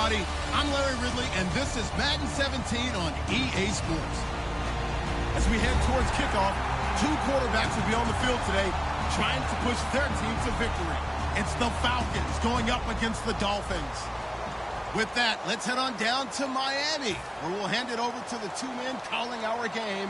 everybody. I'm Larry Ridley, and this is Madden 17 on EA Sports. As we head towards kickoff, two quarterbacks will be on the field today trying to push their team to victory. It's the Falcons going up against the Dolphins. With that, let's head on down to Miami, where we'll hand it over to the two men calling our game.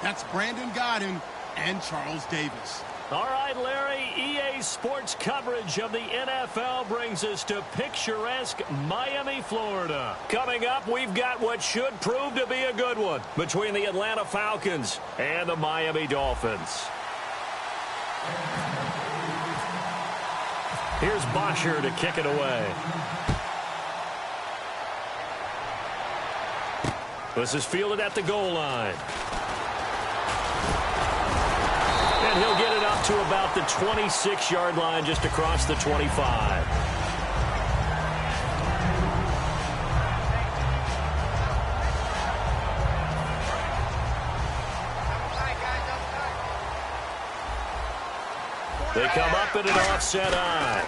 That's Brandon Godden and Charles Davis. All right, Larry, EA Sports coverage of the NFL brings us to picturesque Miami, Florida. Coming up, we've got what should prove to be a good one between the Atlanta Falcons and the Miami Dolphins. Here's Bosher to kick it away. This is fielded at the goal line. And he'll get it up to about the 26-yard line, just across the 25. They come up in an offset eye.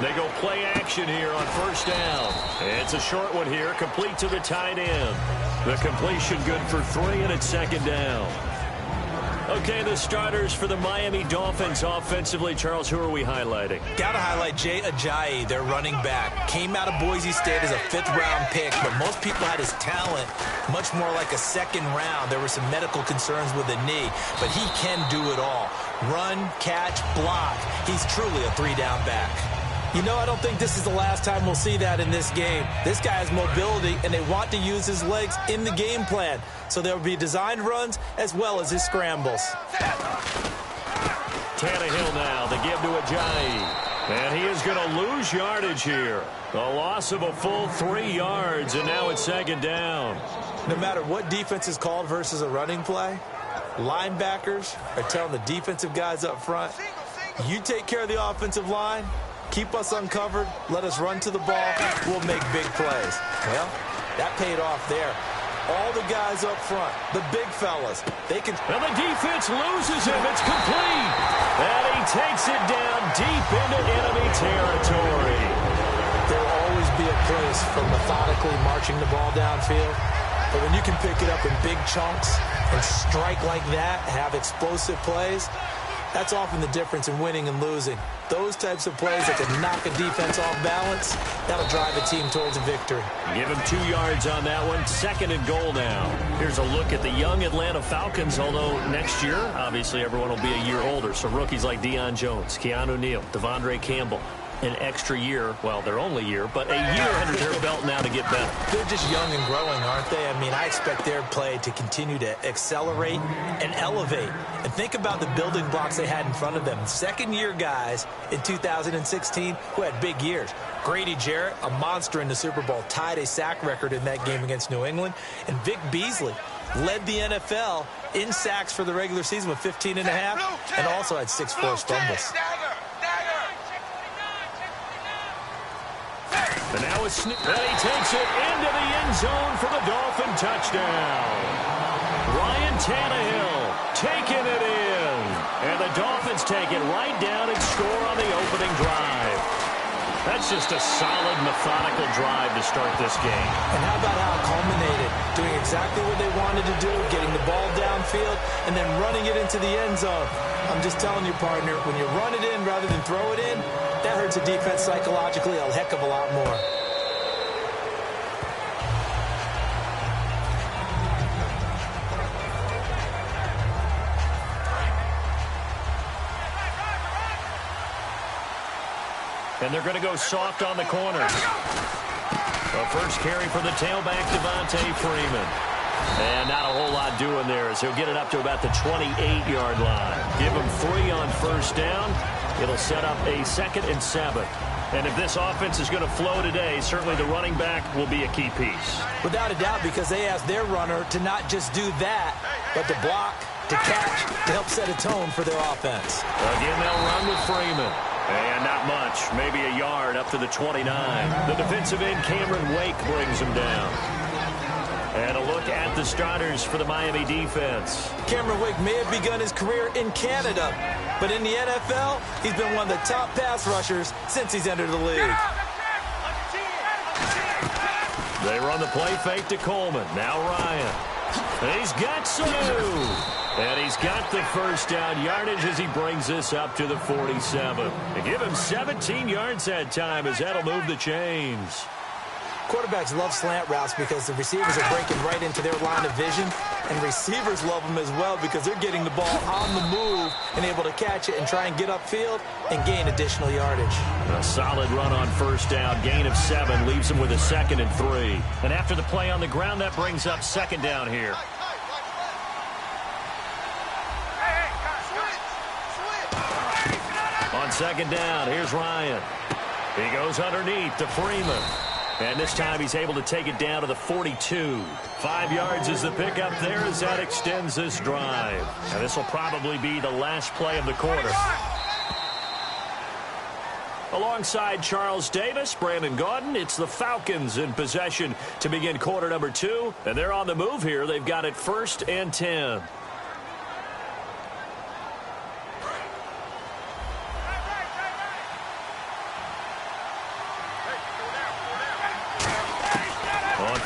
They go play action here on first down. It's a short one here, complete to the tight end. The completion good for 3, and it's second down. Okay, the starters for the Miami Dolphins offensively. Charles, who are we highlighting? Got to highlight Jay Ajayi, their running back. Came out of Boise State as a 5th-round pick, but most people had his talent much more like a 2nd round. There were some medical concerns with the knee, but he can do it all. Run, catch, block. He's truly a 3-down back. You know, I don't think this is the last time we'll see that in this game. This guy has mobility, and they want to use his legs in the game plan. So there will be designed runs as well as his scrambles. Tannehill now, the give to Ajayi. And he is going to lose yardage here. A loss of a full 3 yards, and now it's second down. No matter what defense is called versus a running play, linebackers are telling the defensive guys up front, you take care of the offensive line, keep us uncovered, let us run to the ball, we'll make big plays. Well, that paid off there. All the guys up front, the big fellas, they can... And the defense loses him. It's complete. And he takes it down deep into enemy territory. There will always be a place for methodically marching the ball downfield. But when you can pick it up in big chunks and strike like that, have explosive plays, that's often the difference in winning and losing. Those types of plays that can knock a defense off balance, that'll drive a team towards a victory. Give him 2 yards on that one. 2nd and goal now. Here's a look at the young Atlanta Falcons, although next year, obviously, everyone will be a year older. So rookies like Deion Jones, Keanu Neal, Devondre Campbell, an extra year, well, their only year, but a year under their belt now to get better. They're just young and growing, aren't they? I mean, I expect their play to continue to accelerate and elevate. And think about the building blocks they had in front of them. 2nd-year guys in 2016 who had big years. Grady Jarrett, a monster in the Super Bowl, tied a sack record in that game against New England. And Vic Beasley led the NFL in sacks for the regular season with 15.5 and also had 6 forced fumbles. And now it's and he takes it into the end zone for the Dolphin touchdown. Ryan Tannehill taking it in. And the Dolphins take it right down and score on the opening drive. That's just a solid, methodical drive to start this game. And how about how it culminated? Doing exactly what they wanted to do, getting the ball downfield, and then running it into the end zone. I'm just telling you, partner, when you run it in rather than throw it in, that hurts a defense psychologically a heck of a lot more. And they're going to go soft on the corners. A first carry for the tailback, Devontae Freeman. And not a whole lot doing there as he'll get it up to about the 28-yard line. Give him 3 on first down. It'll set up a 2nd and 7. And if this offense is going to flow today, certainly the running back will be a key piece. Without a doubt, because they asked their runner to not just do that, but to block, to catch, to help set a tone for their offense. Again, they'll run with Freeman. And not much, maybe a yard up to the 29. The defensive end, Cameron Wake, brings him down. And a look at the starters for the Miami defense. Cameron Wake may have begun his career in Canada, but in the NFL, he's been one of the top pass rushers since he's entered the league. They run the play fake to Coleman. Now Ryan. He's got Sanu. And he's got the first down yardage as he brings this up to the 47. They give him 17 yards that time as that'll move the chains. Quarterbacks love slant routes because the receivers are breaking right into their line of vision, and receivers love them as well because they're getting the ball on the move and able to catch it and try and get upfield and gain additional yardage. A solid run on first down. Gain of 7 leaves him with a 2nd and 3. And after the play on the ground, that brings up 2nd down here. On 2nd down, here's Ryan. He goes underneath to Freeman. And this time he's able to take it down to the 42. 5 yards is the pickup there as that extends this drive. And this will probably be the last play of the quarter. Alongside Charles Davis, Brandon Gaudin, it's the Falcons in possession to begin quarter number 2. And they're on the move here. They've got it 1st and 10.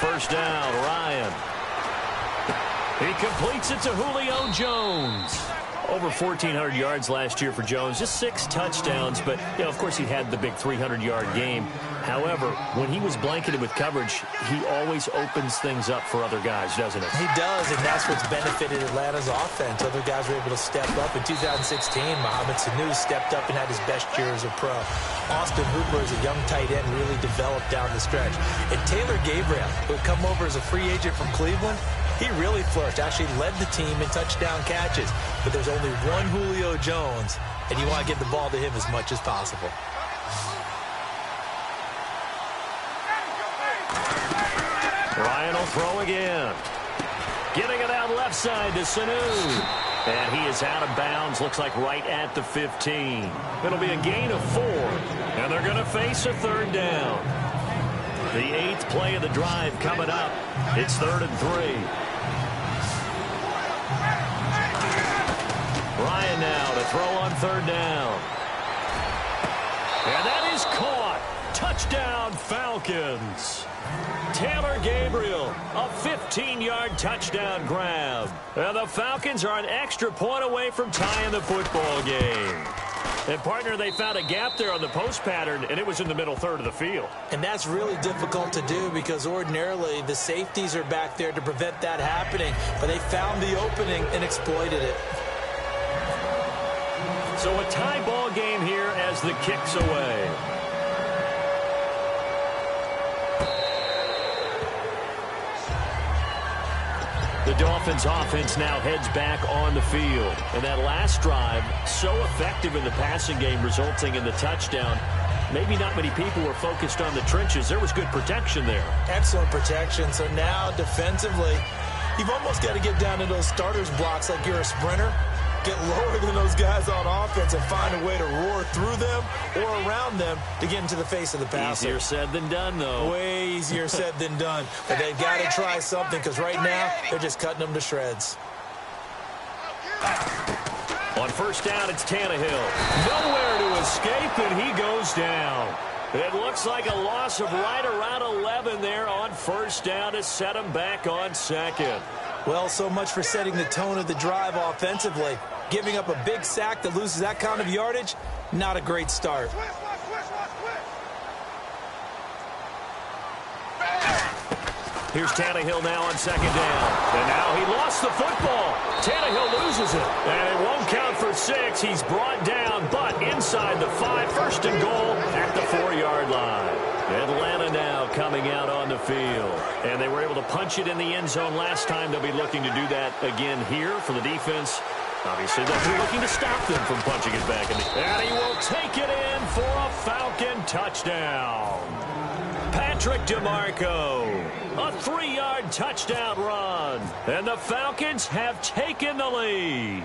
First down, Ryan. He completes it to Julio Jones. Over 1,400 yards last year for Jones. Just 6 touchdowns, but, you know, of course, he had the big 300-yard game. However, when he was blanketed with coverage, he always opens things up for other guys, doesn't he? He does, and that's what's benefited Atlanta's offense. Other guys were able to step up. In 2016, Mohamed Sanu stepped up and had his best year as a pro. Austin Hooper, as a young tight end, really developed down the stretch. And Taylor Gabriel, who had come over as a free agent from Cleveland, he really flourished, actually led the team in touchdown catches. But there's only one Julio Jones, and you want to get the ball to him as much as possible. Ryan will throw again. Getting it out left side to Sanu. And he is out of bounds, looks like right at the 15. It'll be a gain of 4. And they're going to face a 3rd down. The 8th play of the drive coming up. It's 3rd and 3. Ryan now to throw on 3rd down. And that is caught. Touchdown, Falcons. Taylor Gabriel, a 15-yard touchdown grab. And the Falcons are an extra point away from tying the football game. And, partner, they found a gap there on the post pattern, and it was in the middle third of the field. And that's really difficult to do because ordinarily the safeties are back there to prevent that happening. But they found the opening and exploited it. So a tie ball game here as the kick's away. The Dolphins offense now heads back on the field. And that last drive, so effective in the passing game, resulting in the touchdown. Maybe not many people were focused on the trenches. There was good protection there. Excellent protection. So now defensively, you've almost got to get down to those starters blocks like you're a sprinter. Get lower than those guys on offense and find a way to roar through them or around them to get into the face of the passer. Easier said than done, though. Way easier said than done. But they've got to try something because right now they're just cutting them to shreds. On first down, it's Tannehill. Nowhere to escape, and he goes down. It looks like a loss of right around 11 there on first down to set him back on second. Well, so much for setting the tone of the drive offensively. Giving up a big sack that loses that kind of yardage, not a great start. Here's Tannehill now on second down. And now he lost the football. Tannehill loses it. And it won't count for 6. He's brought down, but inside the 5. First and goal at the 4-yard line. Atlanta now coming out on the field. And they were able to punch it in the end zone last time. They'll be looking to do that again here for the defense. Obviously, they'll be looking to stop them from punching it back. And he will take it in for a Falcon touchdown. Patrick DeMarco, a 3-yard touchdown run. And the Falcons have taken the lead.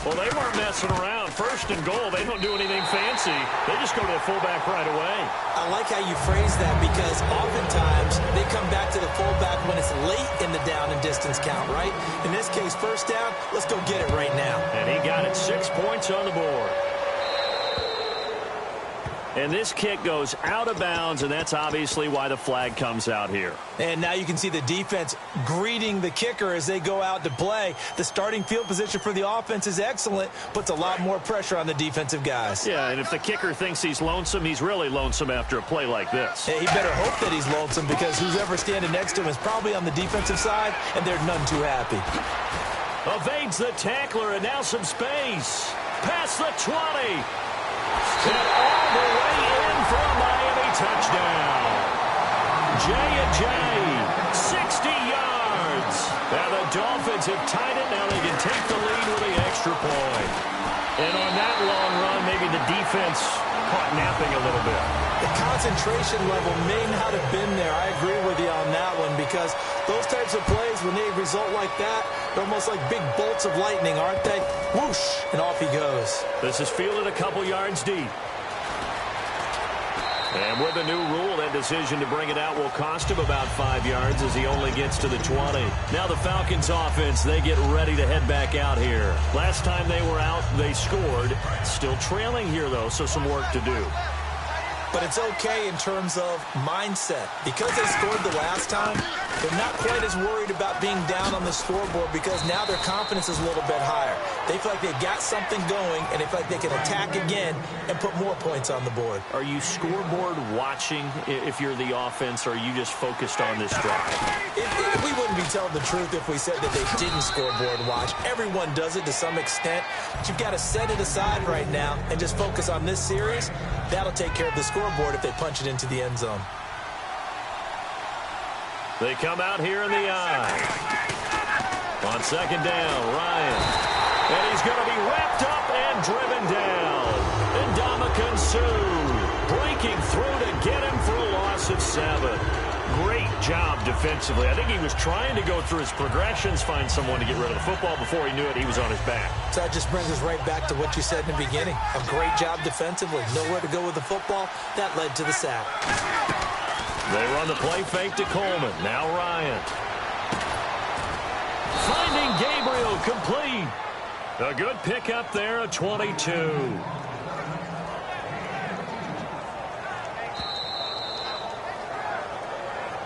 Well, they weren't messing around. First and goal, they don't do anything fancy. They just go to the fullback right away. I like how you phrase that because oftentimes they come back to the fullback when it's late in the down and distance count, right? In this case, first down, let's go get it right now. And he got it. 6 points on the board. And this kick goes out of bounds, and that's obviously why the flag comes out here. And now you can see the defense greeting the kicker as they go out to play. The starting field position for the offense is excellent, puts a lot more pressure on the defensive guys. Yeah, and if the kicker thinks he's lonesome, he's really lonesome after a play like this. Hey, he better hope that he's lonesome, because who's ever standing next to him is probably on the defensive side, and they're none too happy. Evades the tackler, and now some space. Past the 20. And all the way in for a Miami touchdown. J&J, 60 yards. And the Dolphins have tied it. Now they can take the lead with the extra point. And on that long run, maybe the defense caught napping a little bit. The concentration level may not have been there. I agree with you on that one, because those types of plays, when they result like that, they're almost like big bolts of lightning, aren't they? Whoosh, and off he goes. This is fielded a couple yards deep. And with the new rule, that decision to bring it out will cost him about 5 yards as he only gets to the 20. Now the Falcons offense, they get ready to head back out here. Last time they were out, they scored. Still trailing here, though, so some work to do. But it's okay in terms of mindset. Because they scored the last time, they're not quite as worried about being down on the scoreboard, because now their confidence is a little bit higher. They feel like they've got something going, and they feel like they can attack again and put more points on the board. Are you scoreboard watching if you're the offense, or are you just focused on this drive? We wouldn't be telling the truth if we said that they didn't scoreboard watch. Everyone does it to some extent. But you've got to set it aside right now and just focus on this series. That'll take care of the scoreboard if they punch it into the end zone. They come out here in the eye. On second down, Ryan. And he's going to be wrapped up and driven down. And Ndamukong Suh breaking through to get him for a loss of 7. Great job defensively. I think he was trying to go through his progressions, find someone to get rid of the football. Before he knew it, he was on his back. So that just brings us right back to what you said in the beginning. A great job defensively. Nowhere to go with the football. That led to the sack. They run the play fake to Coleman. Now Ryan. Finding Gabriel complete. A good pickup there, a 22.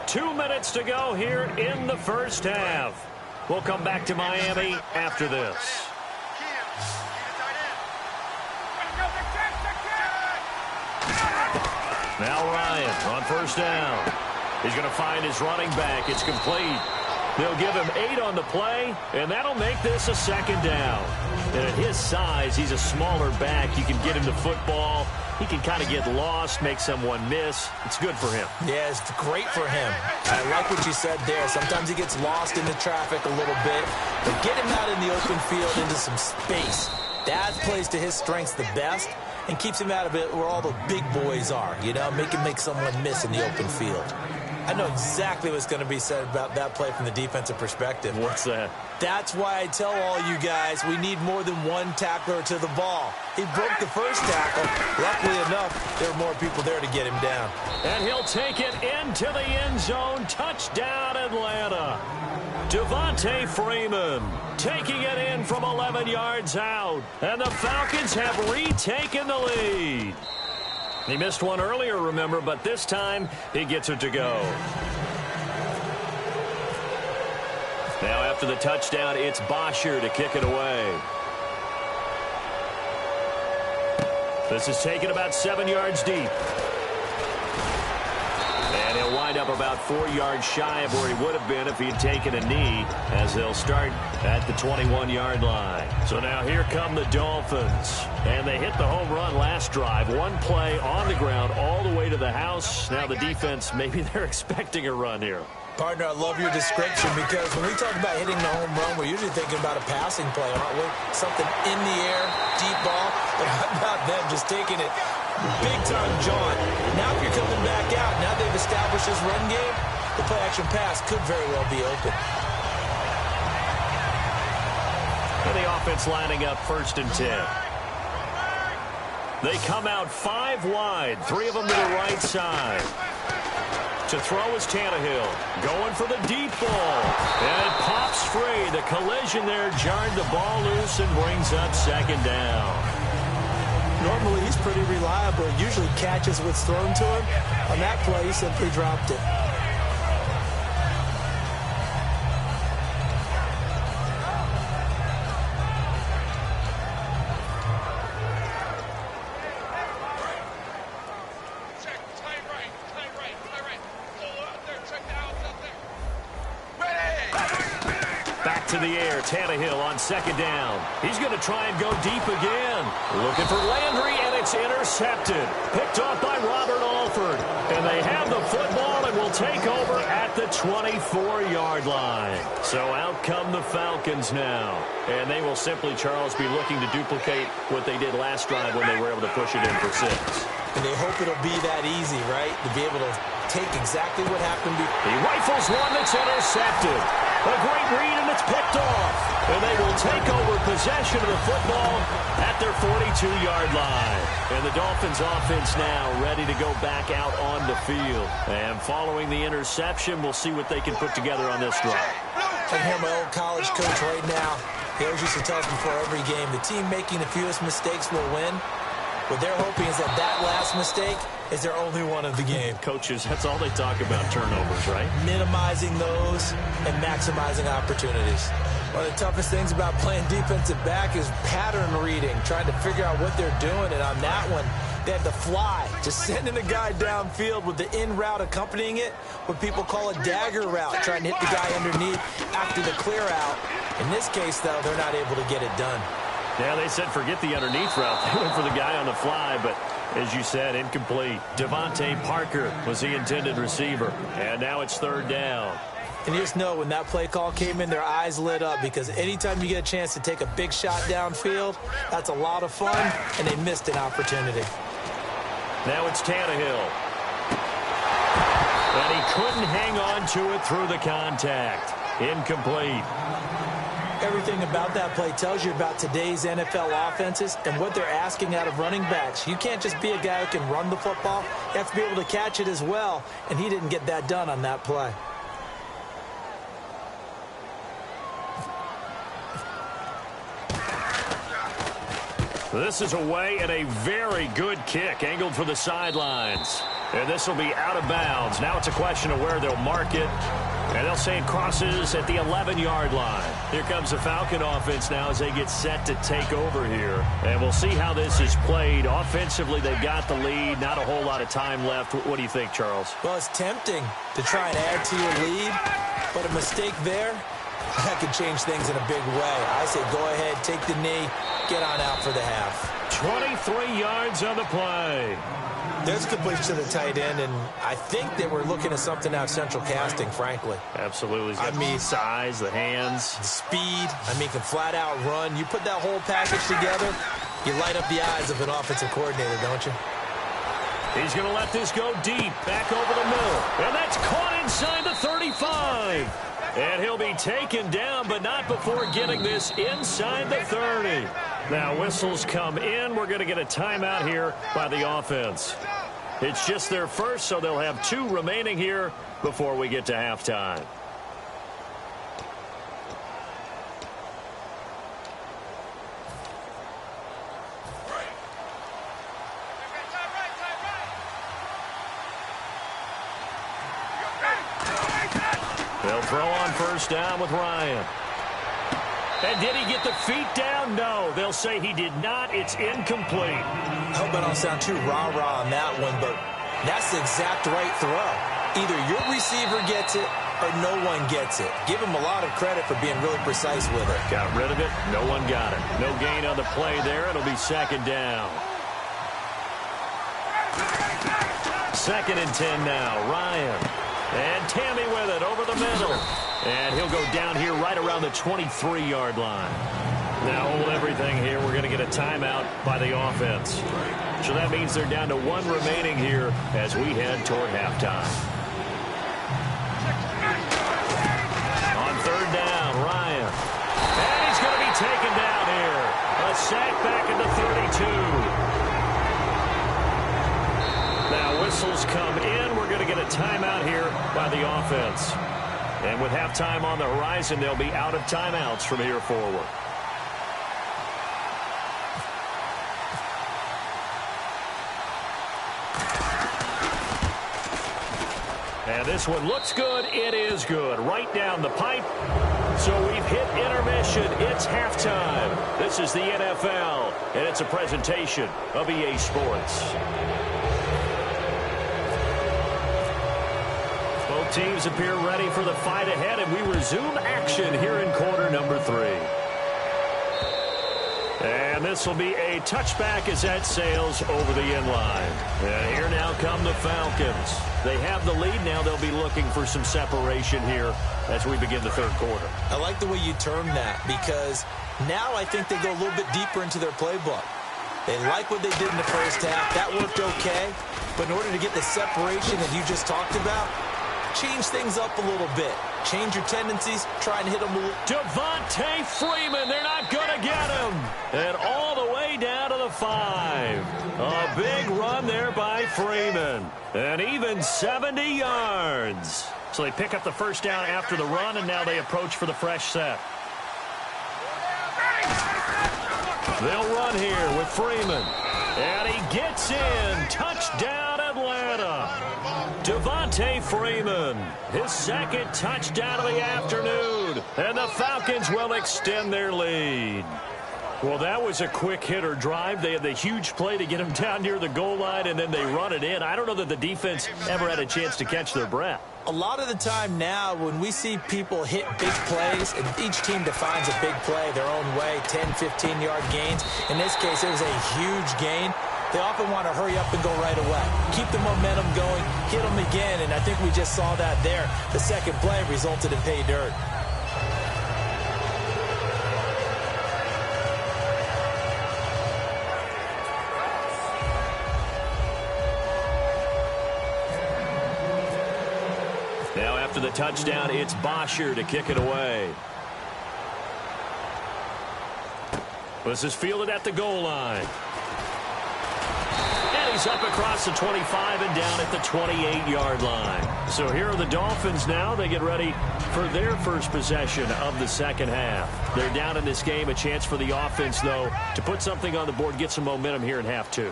Two minutes to go here in the first half. We'll come back to Miami after this. Now Ryan on first down. He's going to find his running back. It's complete. They'll give him 8 on the play, and that'll make this a second down. And at his size, he's a smaller back. You can get him the football. He can kind of get lost, make someone miss. It's good for him. Yeah, it's great for him. I like what you said there. Sometimes he gets lost in the traffic a little bit, but get him out in the open field into some space. That plays to his strengths the best and keeps him out of it where all the big boys are, you know, make someone miss in the open field. I know exactly what's going to be said about that play from the defensive perspective. What's that? That's why I tell all you guys we need more than one tackler to the ball. He broke the first tackle. Luckily enough, there were more people there to get him down. And he'll take it into the end zone. Touchdown, Atlanta. Devontae Freeman taking it in from 11 yards out. And the Falcons have retaken the lead. He missed one earlier, remember, but this time he gets it to go. Now after the touchdown, it's Bosher to kick it away. This is taken about 7 yards deep. And he'll wind up about 4 yards shy of where he would have been if he had taken a knee, as they'll start at the 21-yard line. So now here come the Dolphins. And they hit the home run last drive. One play on the ground all the way to the house. Now the defense, maybe they're expecting a run here. Partner, I love your description, because when we talk about hitting the home run, we're usually thinking about a passing play, aren't we? Something in the air, deep ball. But how about them just taking it big-time jaunt? Now if you're coming back out, now they've established this run game, the play-action pass could very well be open. And the offense lining up 1st and 10. They come out 5 wide, 3 of them to the right side. To throw is Tannehill, going for the deep ball. And it pops free. The collision there jarred the ball loose and brings up 2nd down. Normally, he's pretty reliable. Usually catches what's thrown to him. On that play, he simply dropped it. To the air, Tannehill on second down. He's going to try and go deep again. Looking for Landry, and it's intercepted. Picked off by Robert Alford. And they have the football and will take over at the 24-yard line. So out come the Falcons now. And they will simply, Charles, be looking to duplicate what they did last drive when they were able to push it in for 6. And they hope it'll be that easy, right? To be able to take exactly what happened before. He rifles one that's intercepted. A great read, and it's picked off. And they will take over possession of the football at their 42-yard line. And the Dolphins offense now ready to go back out on the field. And following the interception, we'll see what they can put together on this drive. I hear my old college coach right now. He always used to tell us before every game, the team making the fewest mistakes will win. What they're hoping is that last mistake is their only one of the game. Coaches, that's all they talk about, turnovers, right? Minimizing those and maximizing opportunities. One of the toughest things about playing defensive back is pattern reading, trying to figure out what they're doing. And on that one, they had to fly, just sending a guy downfield with the in route accompanying it, what people call a dagger route, trying to hit the guy underneath after the clear out. In this case, though, they're not able to get it done. Yeah, they said forget the underneath route. They went for the guy on the fly, but as you said, incomplete. Devontae Parker was the intended receiver, and now it's third down. And you just know when that play call came in, their eyes lit up because anytime you get a chance to take a big shot downfield, that's a lot of fun, and they missed an opportunity. Now it's Tannehill. And he couldn't hang on to it through the contact. Incomplete. Everything about that play tells you about today's NFL offenses and what they're asking out of running backs. You can't just be a guy who can run the football. You have to be able to catch it as well, and he didn't get that done on that play. This is away and a very good kick angled for the sidelines. And this will be out of bounds. Now it's a question of where they'll mark it. And they'll say it crosses at the 11-yard line. Here comes the Falcon offense now as they get set to take over here. And we'll see how this is played. Offensively, they've got the lead. Not a whole lot of time left. What do you think, Charles? Well, it's tempting to try and add to your lead. But a mistake there, that could change things in a big way. I say go ahead, take the knee, get on out for the half. 23 yards on the play. There's a completion to the tight end, and I think that we're looking at something out of central casting, frankly. Absolutely. I mean, size, the hands. The speed. I mean, can flat out run. You put that whole package together, you light up the eyes of an offensive coordinator, don't you? He's going to let this go deep, back over the middle. And that's caught inside the 35. And he'll be taken down, but not before getting this inside the 30. Now, whistles come in. We're going to get a timeout here by the offense. It's just their first, so they'll have 2 remaining here before we get to halftime. They'll throw on first down with Ryan. And did he get the feet down? No. They'll say he did not. It's incomplete. I hope I don't sound too rah-rah on that one, but that's the exact right throw. Either your receiver gets it or no one gets it. Give him a lot of credit for being really precise with it. Got rid of it. No one got it. No gain on the play there. It'll be second down. 2nd and 10 now. Ryan. And Tammy with it over the middle. And he'll go down here right around the 23-yard line. Now hold everything here. We're going to get a timeout by the offense. So that means they're down to 1 remaining here as we head toward halftime. On 3rd down, Ryan. And he's going to be taken down here. A sack back at the 32. Now whistles come in. We're going to get a timeout here by the offense. And with halftime on the horizon, they'll be out of timeouts from here forward. And this one looks good. It is good. Right down the pipe. So we've hit intermission. It's halftime. This is the NFL, and it's a presentation of EA Sports. Both teams appear ready for the fight ahead, and we resume action here in quarter number 3. And this will be a touchback as that sails over the end line. And here now come the Falcons. They have the lead now. They'll be looking for some separation here as we begin the third quarter. I like the way you term that, because now I think they go a little bit deeper into their playbook. They like what they did in the first half. That worked okay. But in order to get the separation that you just talked about, change things up a little bit. Change your tendencies. Try and hit them a little. Devontae Freeman. They're not going to get him. And all the way down to the 5. A big run there by Freeman. And even 70 yards. So they pick up the first down after the run, and now they approach for the fresh set. They'll run here with Freeman. And he gets in. Touchdown, Atlanta. Devontae Freeman, his second touchdown of the afternoon. And the Falcons will extend their lead. Well, that was a quick hitter drive. They had the huge play to get him down near the goal line, and then they run it in. I don't know that the defense ever had a chance to catch their breath. A lot of the time now when we see people hit big plays, and each team defines a big play their own way, 10, 15-yard gains. In this case, it was a huge gain. They often want to hurry up and go right away. Keep the momentum going, hit them again, and I think we just saw that there. The second play resulted in pay dirt. Now after the touchdown, it's Bosher to kick it away. This is fielded at the goal line. And he's up across the 25 and down at the 28-yard line. So here are the Dolphins now. They get ready for their first possession of the second half. They're down in this game. A chance for the offense, though, to put something on the board, get some momentum here in half 2.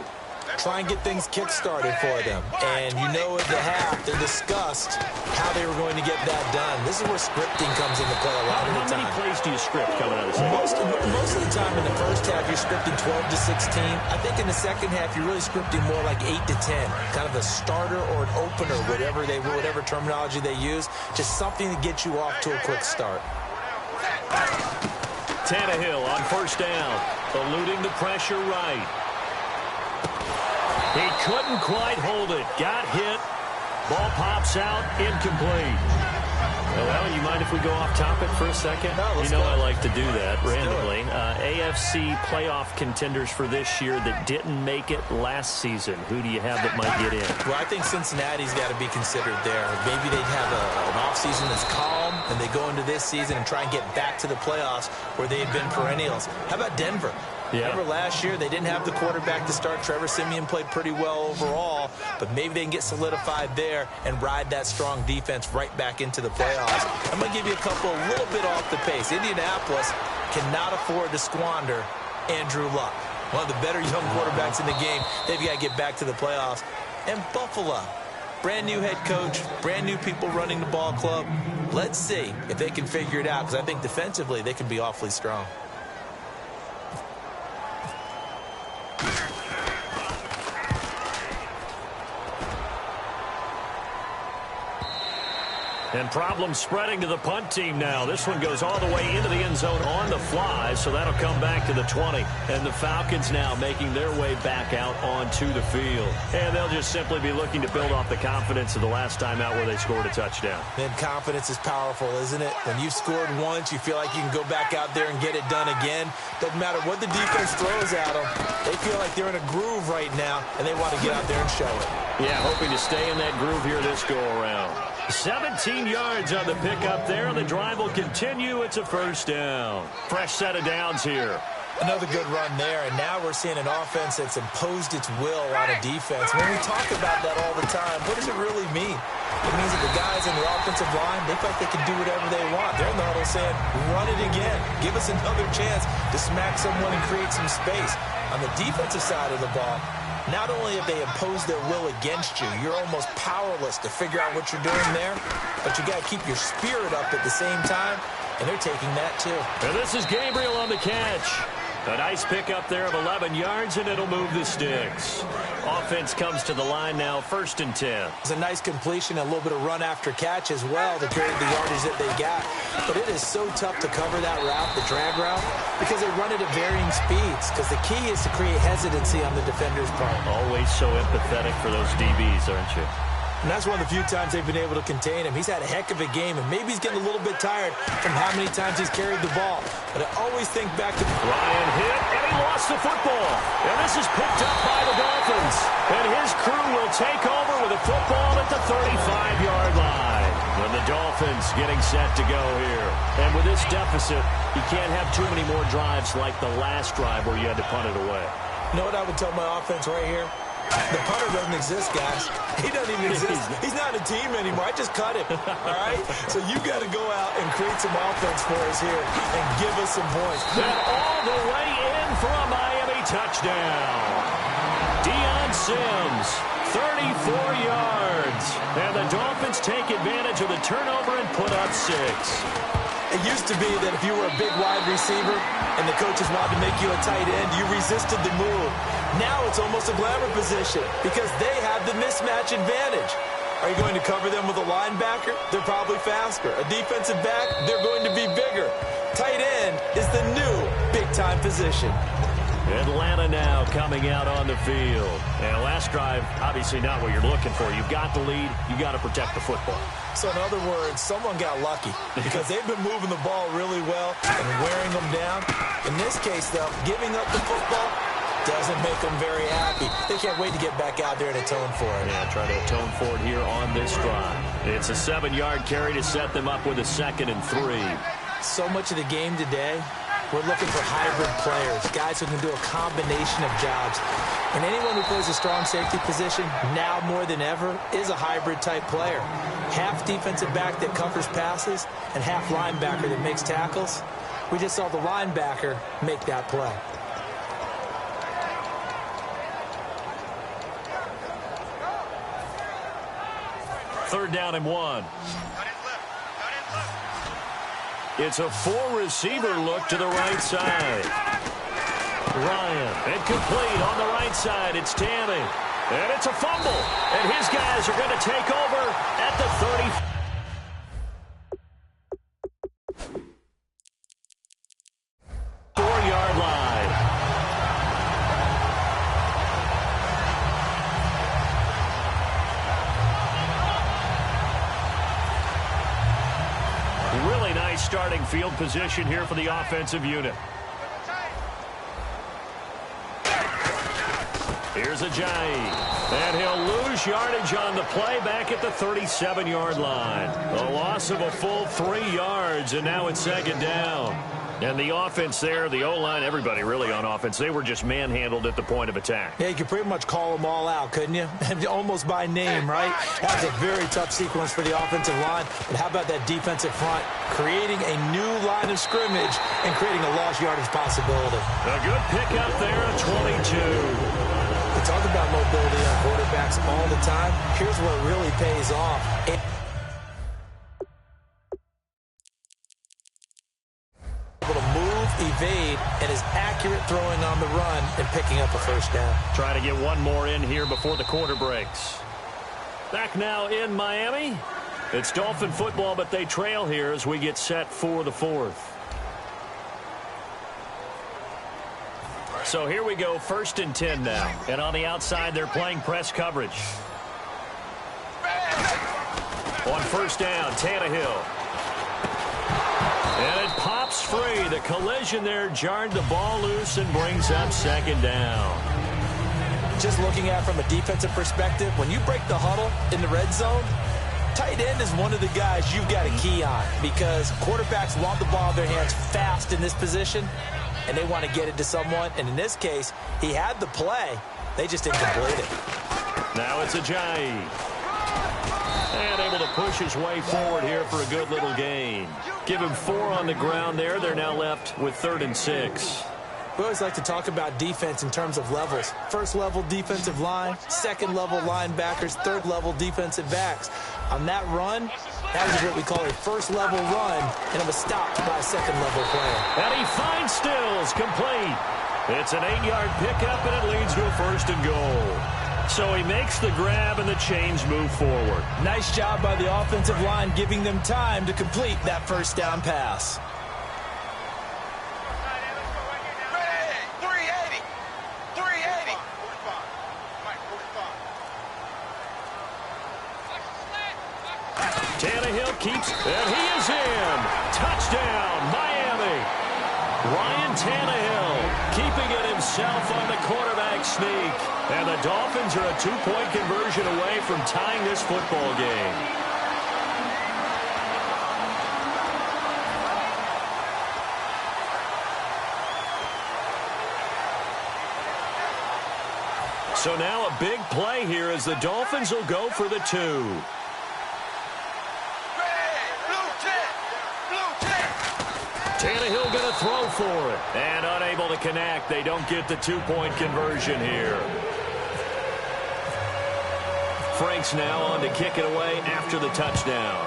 Try and get things kick-started for them. And you know at the half, they discussed how they were going to get that done. This is where scripting comes into play a lot of the time. How many plays do you script coming out of the second? Most of the time in the first half, you're scripting 12 to 16. I think in the second half, you're really scripting more like 8 to 10. Kind of a starter or an opener, whatever terminology they use. Just something to get you off to a quick start. Tannehill on first down, eluding the pressure right. He couldn't quite hold it. Got hit. Ball pops out. Incomplete. Well, you mind if we go off topic for a second? No, you know I like to do that randomly. AFC playoff contenders for this year that didn't make it last season. Who do you have that might get in? Well, I think Cincinnati's got to be considered there. Maybe they'd have an offseason that's calm, and they go into this season and try and get back to the playoffs where they had been perennials. How about Denver? Yeah. Remember last year, they didn't have the quarterback to start. Trevor Siemian played pretty well overall, but maybe they can get solidified there and ride that strong defense right back into the playoffs. I'm going to give you a couple a little bit off the pace. Indianapolis cannot afford to squander Andrew Luck. One of the better young quarterbacks in the game. They've got to get back to the playoffs. And Buffalo, brand new head coach, brand new people running the ball club. Let's see if they can figure it out, because I think defensively they can be awfully strong. And problems spreading to the punt team now. This one goes all the way into the end zone on the fly, so that'll come back to the 20. And the Falcons now making their way back out onto the field. And they'll just simply be looking to build off the confidence of the last time out where they scored a touchdown. Then confidence is powerful, isn't it? When you've scored once, you feel like you can go back out there and get it done again. Doesn't matter what the defense throws at them. They feel like they're in a groove right now, and they want to get out there and show it. Yeah, hoping to stay in that groove here this go-around. 17 yards on the pickup there, and the drive will continue. It's a first down. Fresh set of downs here. Another good run there, and now we're seeing an offense that's imposed its will on a defense. When we talk about that all the time, what does it really mean? It means that the guys in the offensive line, they feel like they can do whatever they want. They're in the huddle saying, run it again. Give us another chance to smack someone and create some space. On the defensive side of the ball, not only have they imposed their will against you, you're almost powerless to figure out what you're doing there, but you got to keep your spirit up at the same time, and they're taking that too. And this is Gabriel on the catch. A nice pickup there of 11 yards, and it'll move the sticks. Offense comes to the line now, 1st and 10. It's a nice completion, a little bit of run after catch as well to create the yardage that they got. But it is so tough to cover that route, the drag route, because they run it at varying speeds. Because the key is to create hesitancy on the defender's part. Always so empathetic for those DBs, aren't you? And that's one of the few times they've been able to contain him. He's had a heck of a game, and maybe he's getting a little bit tired from how many times he's carried the ball. But I always think back to... Ryan hit, and he lost the football. And this is picked up by the Dolphins. And his crew will take over with a football at the 35-yard line. And the Dolphins getting set to go here. And with this deficit, you can't have too many more drives like the last drive where you had to punt it away. You know what I would tell my offense right here? The punter doesn't exist, guys. He doesn't even exist. He's not a team anymore. I just cut him, all right? So you got to go out and create some offense for us here and give us some points. And all the way in for a Miami touchdown. Deion Sims, 34 yards. And the Dolphins take advantage of the turnover and put up 6. It used to be that if you were a big wide receiver and the coaches wanted to make you a tight end, you resisted the move. Now it's almost a glamour position because they have the mismatch advantage. Are you going to cover them with a linebacker? They're probably faster. A defensive back? They're going to be bigger. Tight end is the new big-time position. Atlanta now coming out on the field. And last drive, obviously not what you're looking for. You've got the lead. You got to protect the football. So in other words, someone got lucky because they've been moving the ball really well and wearing them down. In this case, though, giving up the football doesn't make them very happy. They can't wait to get back out there and atone for it. Yeah, try to atone for it here on this drive. It's a 7-yard carry to set them up with a 2nd and 3. So much of the game today, we're looking for hybrid players, guys who can do a combination of jobs. And anyone who plays a strong safety position, now more than ever, is a hybrid-type player. Half defensive back that covers passes and half linebacker that makes tackles. We just saw the linebacker make that play. Third down and 1. It's a 4-receiver look to the right side. Ryan, incomplete on the right side. It's Tammy. And it's a fumble. And his guys are going to take over at the 34-yard line. Really nice starting field position here for the offensive unit. Here's Ajayi, and he'll lose yardage on the play back at the 37-yard line. A loss of a full 3 yards, and now it's 2nd down. And the offense there, the O-line, everybody really on offense, they were just manhandled at the point of attack. Yeah, you could pretty much call them all out, couldn't you? Almost by name, right? That's a very tough sequence for the offensive line. But how about that defensive front? Creating a new line of scrimmage and creating a lost yardage possibility. A good pickup there at 22. We talk about mobility on quarterbacks all the time. Here's where it really pays off. Able to move, evade, and is accurate throwing on the run and picking up a 1st down. Try to get one more in here before the quarter breaks. Back now in Miami. It's Dolphin football, but they trail here as we get set for the 4th. So here we go, 1st and 10 now. And on the outside, they're playing press coverage. On 1st down, Tannehill. And it pops free. The collision there jarred the ball loose and brings up 2nd down. Just looking at it from a defensive perspective, when you break the huddle in the red zone, tight end is one of the guys you've got to key on because quarterbacks want the ball in their hands fast in this position. and they want to get it to someone. And in this case, he had the play. They just didn't complete it. Now it's Ajayi. And able to push his way forward here for a good little gain. Give him 4 on the ground there. They're now left with 3rd and 6. We always like to talk about defense in terms of levels. First level defensive line, second level linebackers, third level defensive backs. On that run, that was what we call a first level run, and it was stopped by a second level player. And he finds Stills, complete. It's an 8-yard pickup, and it leads to a 1st and goal. So he makes the grab, and the chains move forward. Nice job by the offensive line, giving them time to complete that first down pass. Tannehill keeps, and he is in. Touchdown, Miami. Ryan Tannehill keeping it himself on the quarterback sneak. And the Dolphins are a 2-point conversion away from tying this football game. So now a big play here as the Dolphins will go for the 2. Tannehill going to throw for it. And unable to connect. They don't get the 2-point conversion here. Frank's now on to kick it away after the touchdown.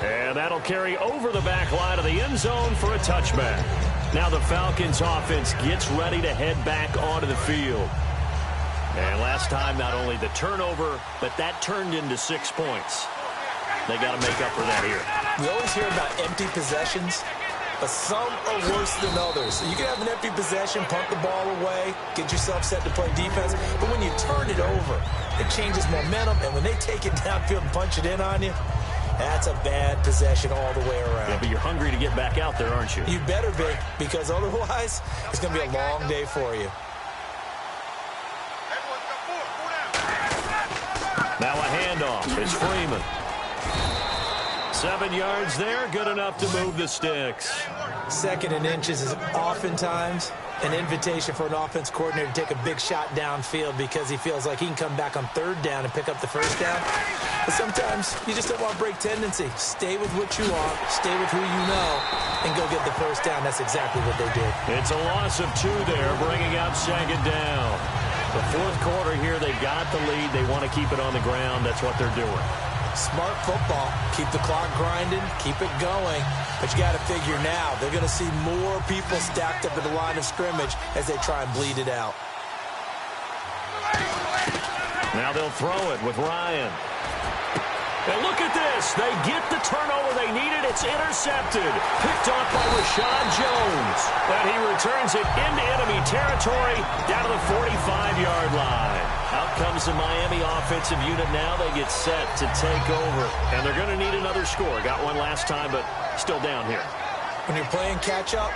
And that'll carry over the back line of the end zone for a touchback. Now the Falcons offense gets ready to head back onto the field. And last time, not only the turnover, but that turned into 6 points. They got to make up for that here. We always hear about empty possessions, but some are worse than others. So you can have an empty possession, punt the ball away, get yourself set to play defense, but when you turn it over, it changes momentum, and when they take it downfield and punch it in on you, that's a bad possession all the way around. Yeah, but you're hungry to get back out there, aren't you? You better be, because otherwise, it's going to be a long day for you. Now a handoff. It's Freeman. 7 yards there, good enough to move the sticks. 2nd and inches is oftentimes an invitation for an offense coordinator to take a big shot downfield because he feels like he can come back on 3rd down and pick up the 1st down. But sometimes you just don't want break tendency. Stay with what you are, stay with who you know, and go get the 1st down. That's exactly what they did. It's a loss of 2 there, bringing up 2nd down. The 4th quarter here, they've got the lead. They want to keep it on the ground. That's what they're doing. Smart football. Keep the clock grinding. Keep it going. But you got to figure now, they're going to see more people stacked up at the line of scrimmage as they try and bleed it out. Now they'll throw it with Ryan. And look at this. They get the turnover they needed. It's intercepted. Picked off by Rashad Jones. And he returns it into enemy territory down to the 45-yard line. Out comes the Miami offensive unit now. They get set to take over. And they're going to need another score. Got one last time, but still down here. When you're playing catch-up,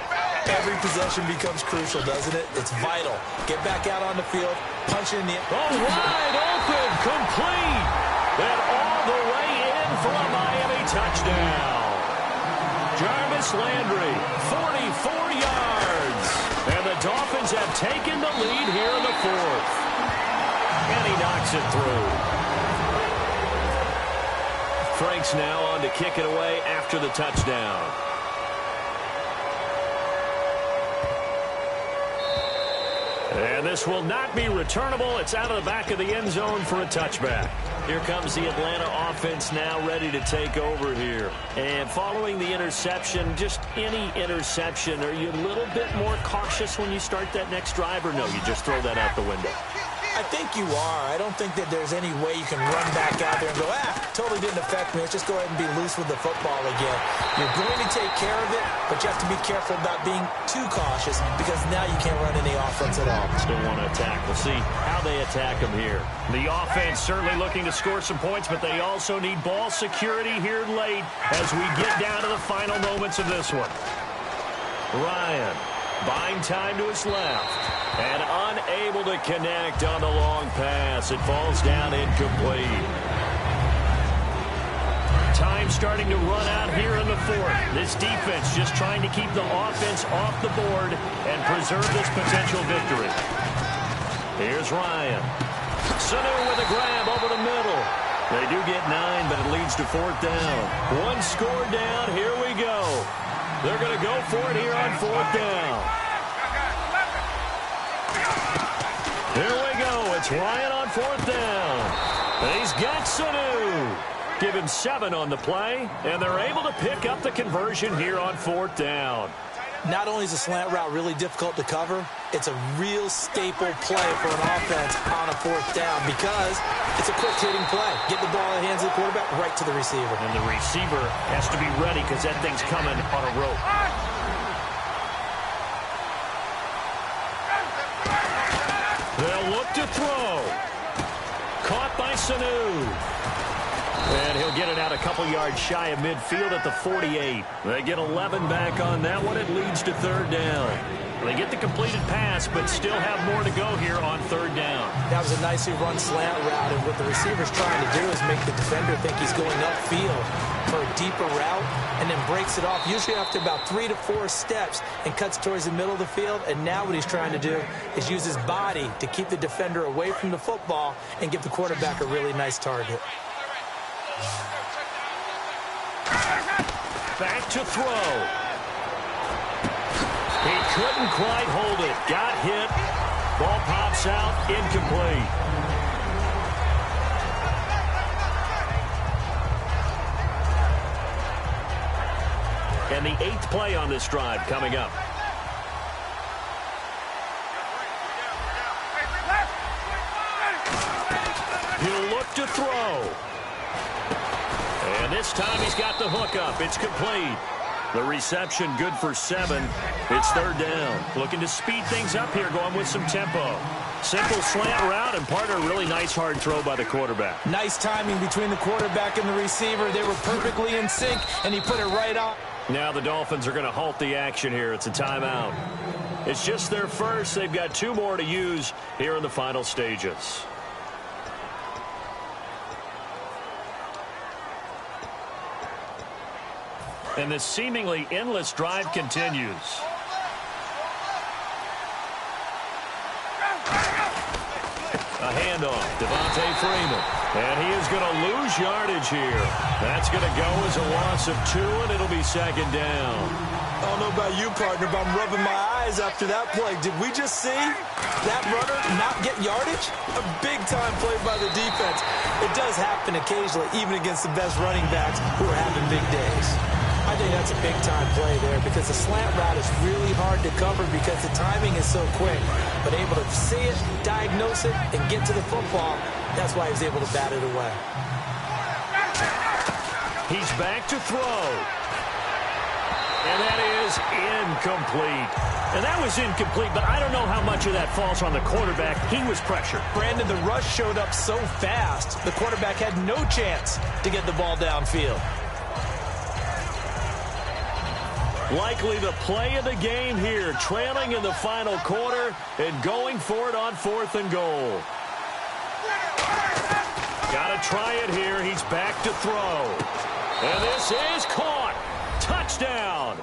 every possession becomes crucial, doesn't it? It's vital. Get back out on the field, punch it in the... Oh, wide open, complete. And all the way in for a Miami touchdown. Jarvis Landry, 44 yards. And the Dolphins have taken the lead here in the 4th. And he knocks it through. Frank's now on to kick it away after the touchdown. And this will not be returnable. It's out of the back of the end zone for a touchback. Here comes the Atlanta offense now ready to take over here. And following the interception, just any interception, are you a little bit more cautious when you start that next drive, or no, you just throw that out the window? I think you are. I don't think that there's any way you can run back out there and go, totally didn't affect me. Let's just go ahead and be loose with the football again. You're going to take care of it, but you have to be careful about being too cautious because now you can't run any offense at all. Still want to attack. We'll see how they attack them here. The offense certainly looking to score some points, but they also need ball security here late as we get down to the final moments of this one. Ryan buying time to his left. And unable to connect on the long pass. It falls down incomplete. Time time starting to run out here in the fourth. This defense just trying to keep the offense off the board and preserve this potential victory. Here's Ryan. Sanu with a grab over the middle. They do get 9, but it leads to fourth down. One score down. Here we go. They're going to go for it here on fourth down. Here we go. It's Ryan on fourth down. And he's got Sanu. Give him 7 on the play, and they're able to pick up the conversion here on fourth down. Not only is a slant route really difficult to cover, it's a real staple play for an offense on a fourth down because it's a quick-hitting play. Get the ball in the hands of the quarterback right to the receiver. And the receiver has to be ready because that thing's coming on a rope. They'll look to throw. Caught by Sanu. And he'll get it out a couple yards shy of midfield at the 48. They get 11 back on that one. It leads to third down. They get the completed pass, but still have more to go here on third down. That was a nicely run slant route, and what the receiver's trying to do is make the defender think he's going upfield for a deeper route, and then breaks it off, usually after about 3 to 4 steps, and cuts towards the middle of the field. And now what he's trying to do is use his body to keep the defender away from the football and give the quarterback a really nice target. Back to throw. He couldn't quite hold it. Got hit. Ball pops out. Incomplete. And the 8th play on this drive coming up. He'll look to throw. And this time he's got the hook up. It's complete. The reception good for 7. It's third down. Looking to speed things up here, going with some tempo. Simple slant route and part of a really nice hard throw by the quarterback. Nice timing between the quarterback and the receiver. They were perfectly in sync, and he put it right on. Now the Dolphins are going to halt the action here. It's a timeout. It's just their first. They've got 2 more to use here in the final stages. And this seemingly endless drive continues. A handoff, Devontae Freeman. And he is going to lose yardage here. That's going to go as a loss of 2, and it'll be second down. I don't know about you, partner, but I'm rubbing my eyes after that play. Did we just see that runner not get yardage? A big-time play by the defense. It does happen occasionally, even against the best running backs who are having big days. I think that's a big-time play there because the slant route is really hard to cover because the timing is so quick. But able to see it, diagnose it, and get to the football, that's why he was able to bat it away. He's back to throw. And that is incomplete. And that was incomplete, but I don't know how much of that falls on the quarterback. He was pressured. Brandon, the rush showed up so fast, the quarterback had no chance to get the ball downfield. Likely the play of the game here, trailing in the final quarter and going for it on 4th and goal. Got to try it here. He's back to throw. And this is caught. Touchdown.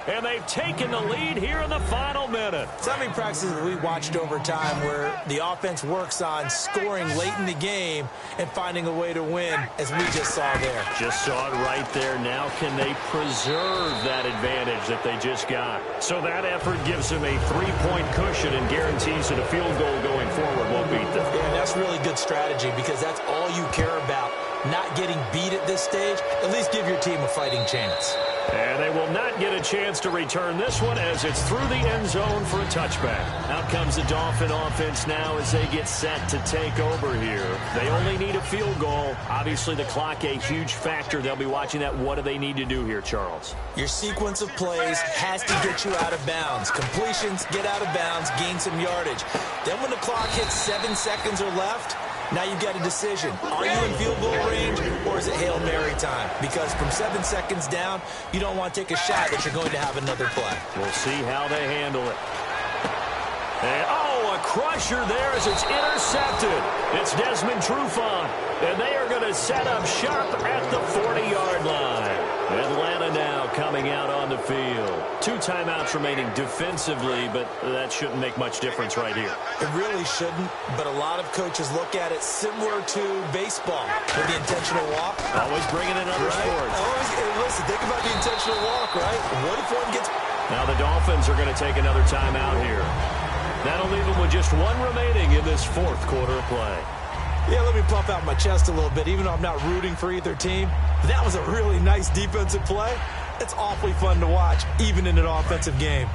And they've taken the lead here in the final minute. So many practices that we watched over time where the offense works on scoring late in the game and finding a way to win, as we just saw there. Just saw it right there. Now can they preserve that advantage that they just got? So that effort gives them a 3-point cushion and guarantees that a field goal going forward won't beat them. Yeah, that's really good strategy because that's all you care about. Not getting beat at this stage, at least give your team a fighting chance. And they will not get a chance to return this one as it's through the end zone for a touchback. Out comes the Dolphin offense now as they get set to take over here. They only need a field goal. Obviously, the clock a huge factor. They'll be watching that. What do they need to do here, Charles? Your sequence of plays has to get you out of bounds. Completions, get out of bounds, gain some yardage. Then when the clock hits 7 seconds or left, now you've got a decision. Are you in field goal range or is it Hail Mary time? Because from 7 seconds down, you don't want to take a shot that you're going to have another play. We'll see how they handle it. And, oh, a a crusher there as it's intercepted. It's Desmond Trufant, and they are going to set up shop at the 40-yard line. Atlanta now coming out on the field. 2 timeouts remaining defensively, but that shouldn't make much difference right here. It really shouldn't, but a lot of coaches look at it similar to baseball with the intentional walk. Always bringing in other sports. Listen, think about the intentional walk, right? What if one gets... Now the Dolphins are going to take another timeout here. That'll leave them with just 1 remaining in this 4th quarter of play. Yeah, let me puff out my chest a little bit, even though I'm not rooting for either team. That was a really nice defensive play. It's awfully fun to watch, even in an offensive game.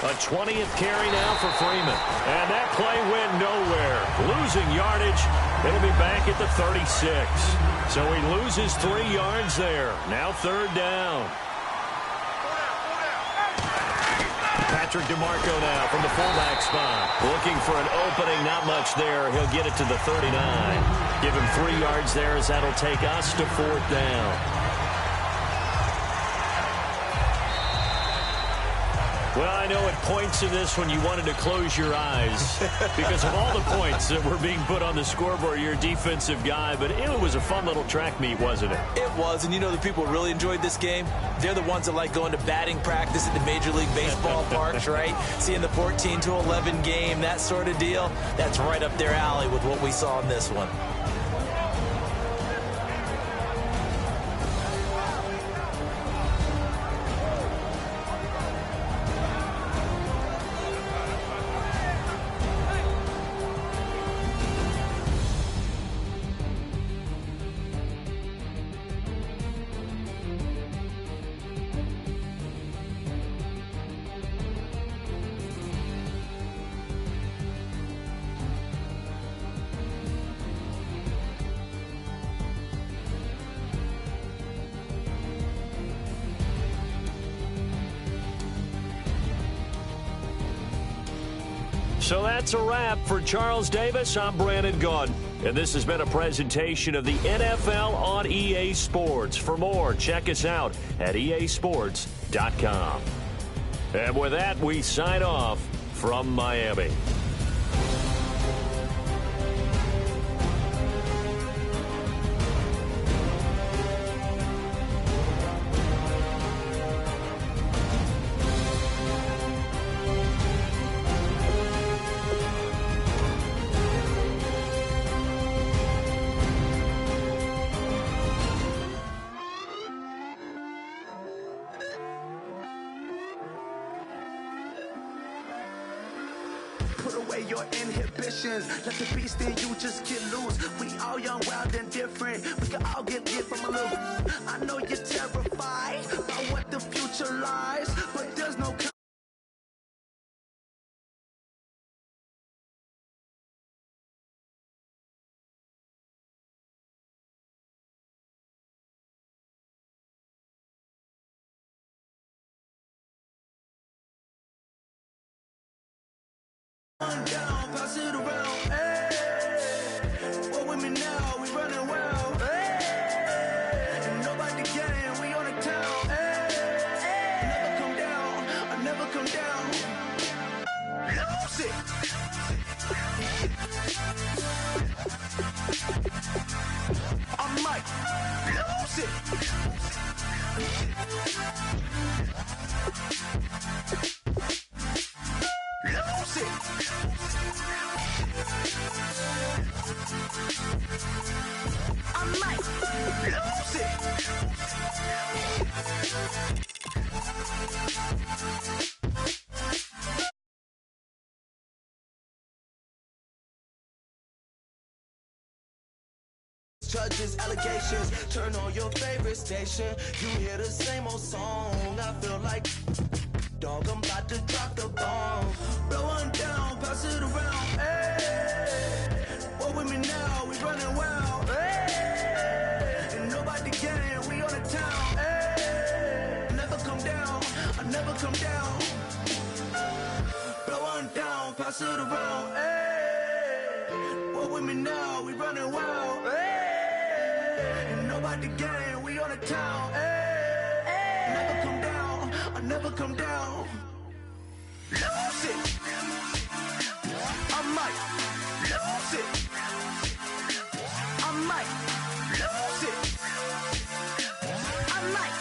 A 20th carry now for Freeman. And that play went nowhere. Losing yardage. It'll be back at the 36. So he loses 3 yards there. Now 3rd down. Patrick DeMarco now from the fullback spot. Looking for an opening, not much there. He'll get it to the 39. Give him 3 yards there as that'll take us to 4th down. Well, I know at points in this when you wanted to close your eyes because of all the points that were being put on the scoreboard. You're a defensive guy, but it was a fun little track meet, wasn't it? It was, and you know the people who really enjoyed this game? They're the ones that like going to batting practice at the Major League Baseball parks, right? Seeing the 14-11 game, that sort of deal. That's right up their alley with what we saw in this one. So that's a wrap for Charles Davis. I'm Brandon Gaudin, and this has been a presentation of the NFL on EA Sports. For more, check us out at easports.com. And with that, we sign off from Miami. Put away your inhibitions. Let the beast in you just get loose. We all young, wild, and different. We can all get lit from a little. I know you're terrified by what the future lies, but there's no. Down, pass it around, hey. Well, with me now, we running well, hey. And nobody getting, we on the town, hey. Never come down, I never come down. Lose it. I might lose it. Lose it. I might lose it. Judges, allegations, turn on your favorite station. You hear the same old song. I feel like, dog, I'm about to drop the bomb. Blowing down, pass it around, hey. What with me now, we running wild, hey. And nobody getting, we on the town, hey. Never come down, I never come down. Blowing down, pass it around, hey. What with me now, we running wild, hey. And nobody getting, we on the town, hey. never come down, I never come down. Lose it. I might lose it. I might lose it. I might.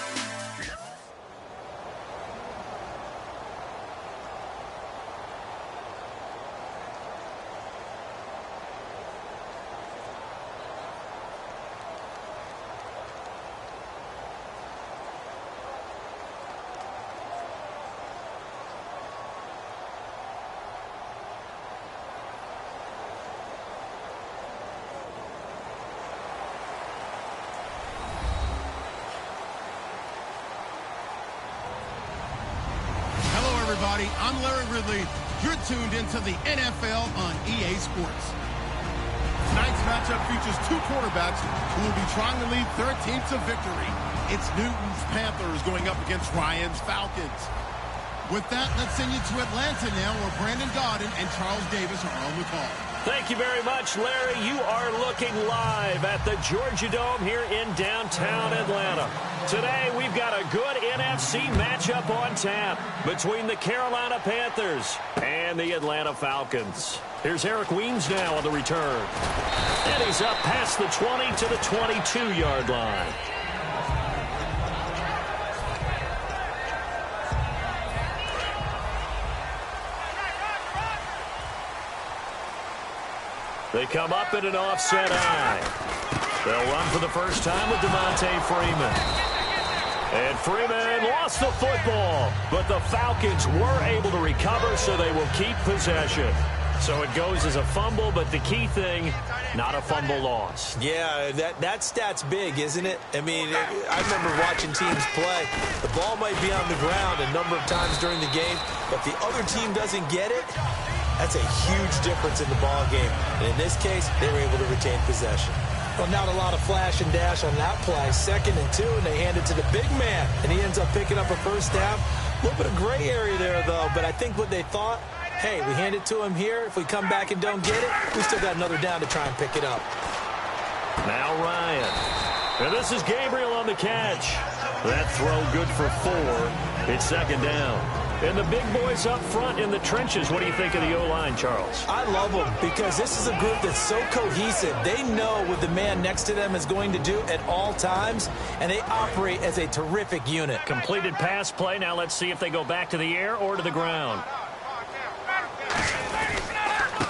Everybody, I'm Larry Ridley. You're tuned into the NFL on EA Sports. Tonight's matchup features two quarterbacks who will be trying to lead their team to victory. It's Newton's Panthers going up against Ryan's Falcons. With that, let's send you to Atlanta now, where Brandon Gaudin and Charles Davis are on the call. Thank you very much, Larry. You are looking live at the Georgia Dome here in downtown Atlanta. Today, we've got a good NFC matchup on tap between the Carolina Panthers and the Atlanta Falcons. Here's Eric Weems now on the return. And he's up past the 20 to the 22-yard line. They come up in an offset eye. They'll run for the first time with Devontae Freeman. And Freeman lost the football, but the Falcons were able to recover, so they will keep possession. So it goes as a fumble, but the key thing, not a fumble loss. Yeah, that stat's big, isn't it? I mean, I remember watching teams play. The ball might be on the ground a number of times during the game, but if the other team doesn't get it, that's a huge difference in the ball game. And in this case, they were able to retain possession. Well, not a lot of flash and dash on that play. 2nd and 2, and they hand it to the big man, and he ends up picking up a first down. A little bit of gray area there, though, but I think what they thought, hey, we hand it to him here. If we come back and don't get it, we still got another down to try and pick it up. Now Ryan. And this is Gabriel on the catch. That throw good for 4. It's 2nd down. And the big boys up front in the trenches. What do you think of the O-line, Charles? I love them because this is a group that's so cohesive. They know what the man next to them is going to do at all times, and they operate as a terrific unit. Completed pass play. Now let's see if they go back to the air or to the ground.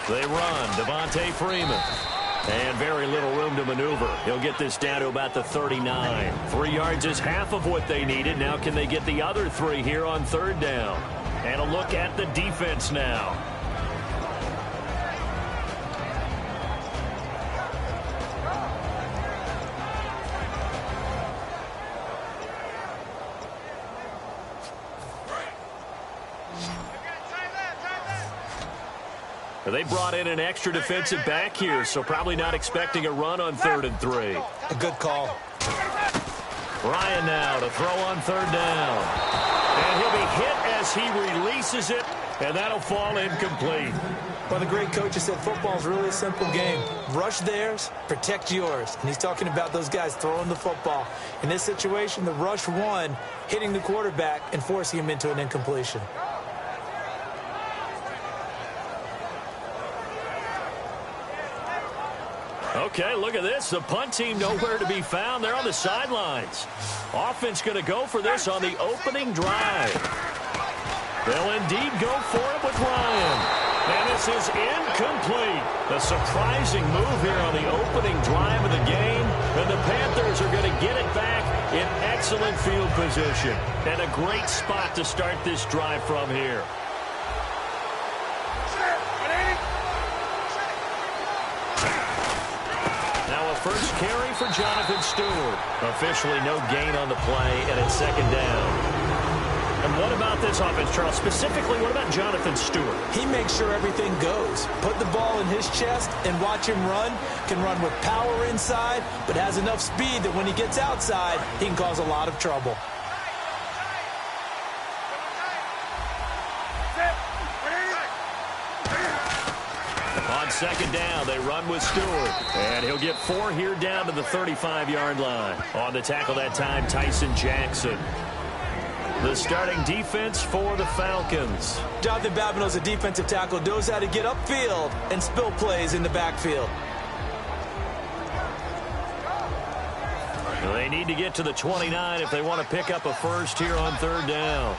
They run. Devontae Freeman. And very little room to maneuver. He'll get this down to about the 39. 3 yards is half of what they needed. Now can they get the other 3 here on 3rd down? And a look at the defense now. They brought in an extra defensive back here, so probably not expecting a run on 3rd and 3. A good call. Ryan now to throw on 3rd down. And he'll be hit as he releases it, and that'll fall incomplete. Well, the great coach has said football is really a simple game. Rush theirs, protect yours. And he's talking about those guys throwing the football. In this situation, the rush won, hitting the quarterback and forcing him into an incompletion. Okay, look at this. The punt team nowhere to be found. They're on the sidelines. Offense going to go for this on the opening drive. They'll indeed go for it with Ryan. And this is incomplete. A surprising move here on the opening drive of the game. And the Panthers are going to get it back in excellent field position. And a great spot to start this drive from here. First carry for Jonathan Stewart. Officially no gain on the play, and it's 2nd down. And what about this offense, Charles? Specifically, what about Jonathan Stewart? He makes sure everything goes. Put the ball in his chest and watch him run. Can run with power inside, but has enough speed that when he gets outside, he can cause a lot of trouble. On 2nd down, they run with Stewart. And he'll get 4 here down to the 35-yard line. On the tackle that time, Tyson Jackson. the starting defense for the Falcons. Jonathan Babineau's a defensive tackle, knows how to get upfield and spill plays in the backfield. They need to get to the 29 if they want to pick up a first here on third down.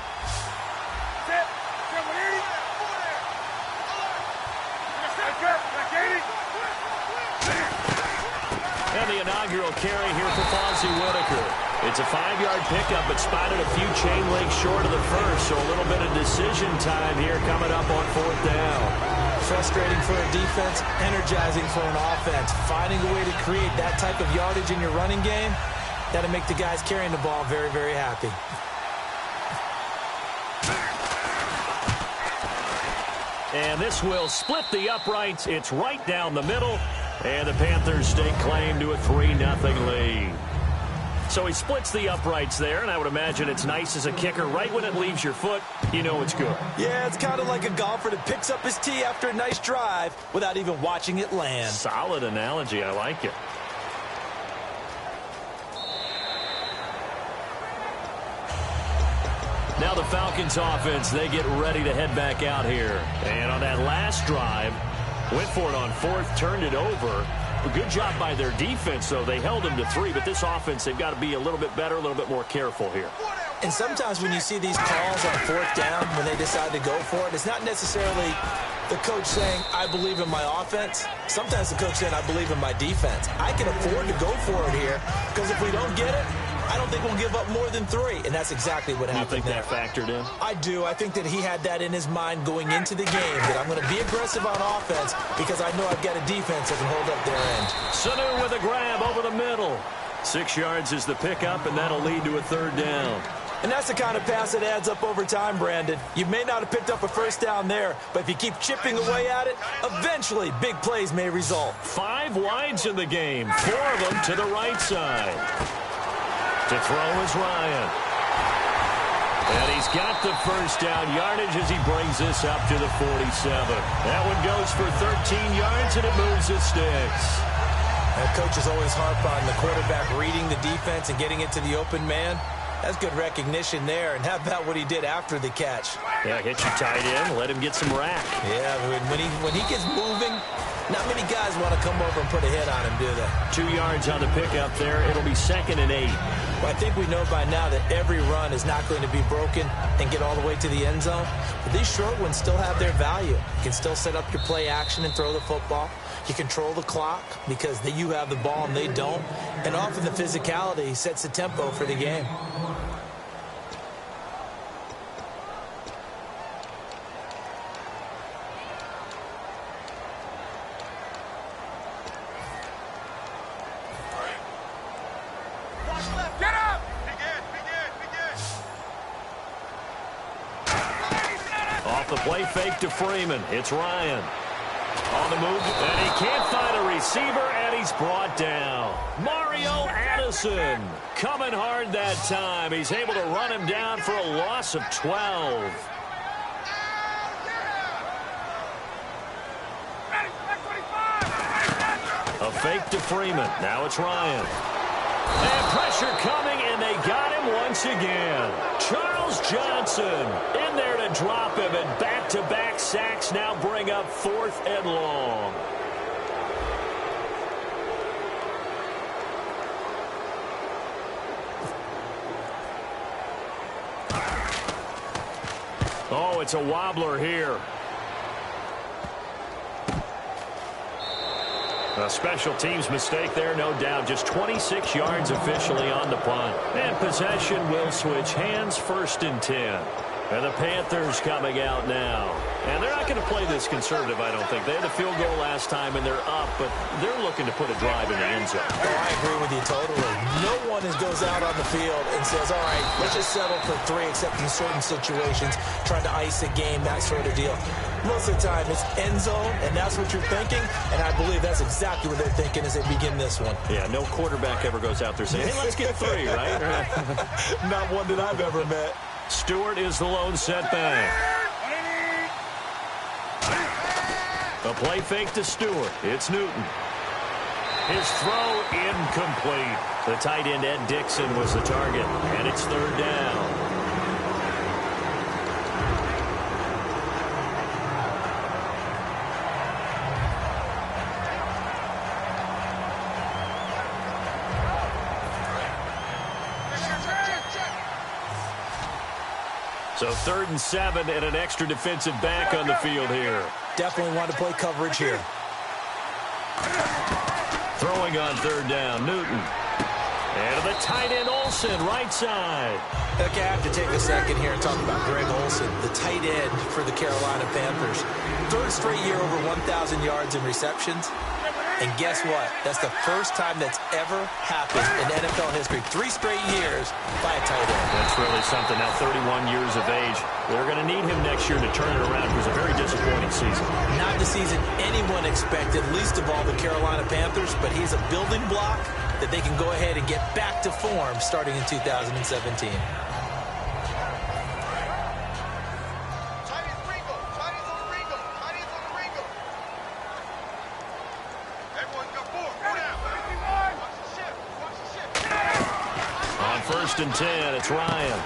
And the inaugural carry here for Fonzie Whitaker. It's a 5-yard pickup, but spotted a few chain links short of the first, so a little bit of decision time here coming up on fourth down. Frustrating for a defense, energizing for an offense. Finding a way to create that type of yardage in your running game, that'll make the guys carrying the ball very, very happy. And this will split the uprights. It's right down the middle. And the Panthers stake claim to a 3-0 lead. So he splits the uprights there, and I would imagine it's nice as a kicker. Right when it leaves your foot, you know it's good. Yeah, it's kind of like a golfer that picks up his tee after a nice drive without even watching it land. Solid analogy. I like it. Now the Falcons offense, they get ready to head back out here. And on that last drive, went for it on fourth, turned it over. A good job by their defense, though. They held them to 3, but this offense, they've got to be a little bit better, a little bit more careful here. And sometimes when you see these calls on fourth down, when they decide to go for it, it's not necessarily the coach saying, I believe in my offense. Sometimes the coach saying, I believe in my defense. I can afford to go for it here, because if we don't get it, I don't think we'll give up more than 3, and that's exactly what happened. You think that factored in? I do. I think that he had that in his mind going into the game, that I'm going to be aggressive on offense because I know I've got a defense that can hold up their end. Sanu with a grab over the middle. 6 yards is the pickup, and that'll lead to a third down. And that's the kind of pass that adds up over time, Brandon. You may not have picked up a first down there, but if you keep chipping away at it, eventually big plays may result. 5 wides in the game, 4 of them to the right side. To throw is Ryan. And he's got the first down yardage as he brings this up to the 47. That one goes for 13 yards, and it moves the sticks. And coaches always harp on the quarterback reading the defense and getting it to the open man. That's good recognition there. And how about what he did after the catch? Yeah, hit you tight end, let him get some rack. Yeah, when he gets moving, not many guys want to come over and put a hit on him, do they? 2 yards on the pickup there. It'll be 2nd and 8. Well, I think we know by now that every run is not going to be broken and get all the way to the end zone. But these short ones still have their value. You can still set up your play action and throw the football. You control the clock because you have the ball and they don't. And often the physicality sets the tempo for the game. The play fake to Freeman. It's Ryan. On the move, and he can't find a receiver, and he's brought down. Mario Addison coming hard that time. He's able to run him down for a loss of 12. A fake to Freeman. Now it's Ryan. And pressure coming, and they got him once again. Charles Johnson in there to drop him, and back-to-back sacks now bring up 4th and long. Oh, it's a wobbler here. A special teams mistake there, no doubt. Just 26 yards officially on the punt. And possession will switch hands, 1st and 10. And the Panthers coming out now. And they're not going to play this conservative, I don't think. They had a field goal last time, and they're up, but they're looking to put a drive in the end zone. Oh, I agree with you totally. No one goes out on the field and says, all right, let's just settle for 3, except in certain situations, trying to ice a game, that sort of deal. Most of the time, it's end zone, and that's what you're thinking, and I believe that's exactly what they're thinking as they begin this one. Yeah, no quarterback ever goes out there saying, hey, let's get 3, right? Not one that I've ever met. Stewart is the lone setback. A play fake to Stewart. It's Newton. His throw incomplete. The tight end, Ed Dixon, was the target, and it's 3rd down. So 3rd and 7 and an extra defensive back on the field here. Definitely want to play coverage here. Throwing on 3rd down, Newton. And to the tight end, Olsen, right side. Okay, I have to take a second here and talk about Greg Olsen, the tight end for the Carolina Panthers. 3rd straight year over 1,000 yards in receptions. And guess what? That's the first time that's ever happened in NFL history. 3 straight years by a tight end. That's really something. Now 31 years of age. They're going to need him next year to turn it around. It was a very disappointing season. Not the season anyone expected, least of all the Carolina Panthers, but he's a building block that they can go ahead and get back to form starting in 2017. On 1st and 10, it's Ryan.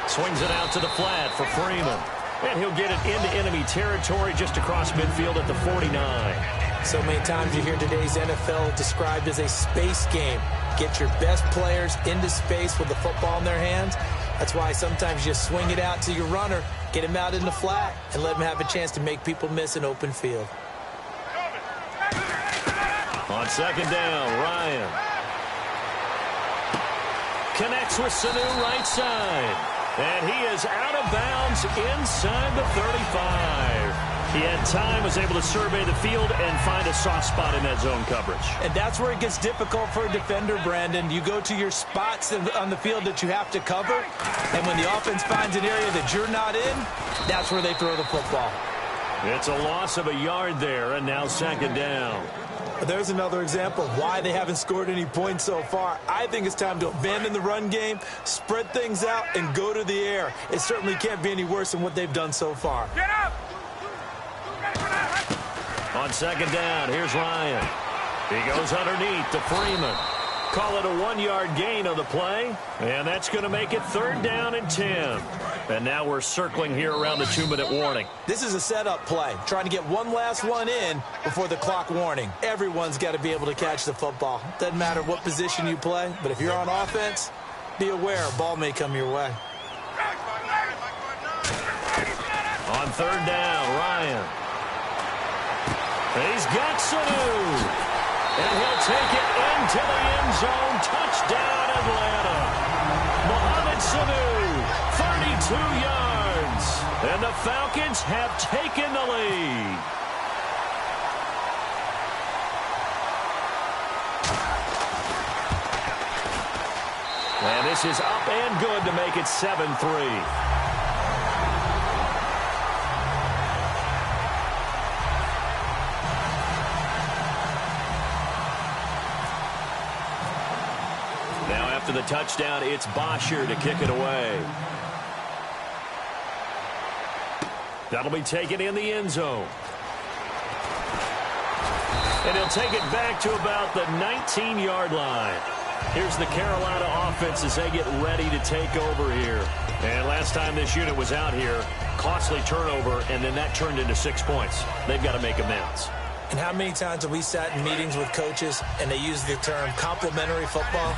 Swings it out to the flat for Freeman. And he'll get it into enemy territory just across midfield at the 49. So many times you hear today's NFL described as a space game. Get your best players into space with the football in their hands. That's why sometimes you just swing it out to your runner, get him out in the flat, and let him have a chance to make people miss an open field. On 2nd down, Ryan. Connects with Sanu right side. And he is out of bounds inside the 35. He had time, was able to survey the field and find a soft spot in that zone coverage. And that's where it gets difficult for a defender, Brandon. You go to your spots on the field that you have to cover, and when the offense finds an area that you're not in, that's where they throw the football. It's a loss of a yard there, and now 2nd down. There's another example of why they haven't scored any points so far. I think it's time to abandon the run game, spread things out, and go to the air. It certainly can't be any worse than what they've done so far. Get up! On 2nd down, here's Ryan. He goes underneath to Freeman. Call it a 1-yard gain on the play, and that's going to make it 3rd down and 10. And now we're circling here around the 2-minute warning. This is a setup play, trying to get one last one in before the clock warning. Everyone's got to be able to catch the football. Doesn't matter what position you play, but if you're on offense, be aware a ball may come your way. On 3rd down, Ryan. He's got Sanu. And he'll take it into the end zone. Touchdown, Atlanta. Mohamed Sanu, 32 yards. And the Falcons have taken the lead. And this is up and good to make it 7-3. After the touchdown, it's Bosher to kick it away. That'll be taken in the end zone. And he'll take it back to about the 19-yard line. Here's the Carolina offense as they get ready to take over here. And last time this unit was out here, costly turnover, and then that turned into 6 points. They've got to make amends. And how many times have we sat in meetings with coaches and they use the term complementary football?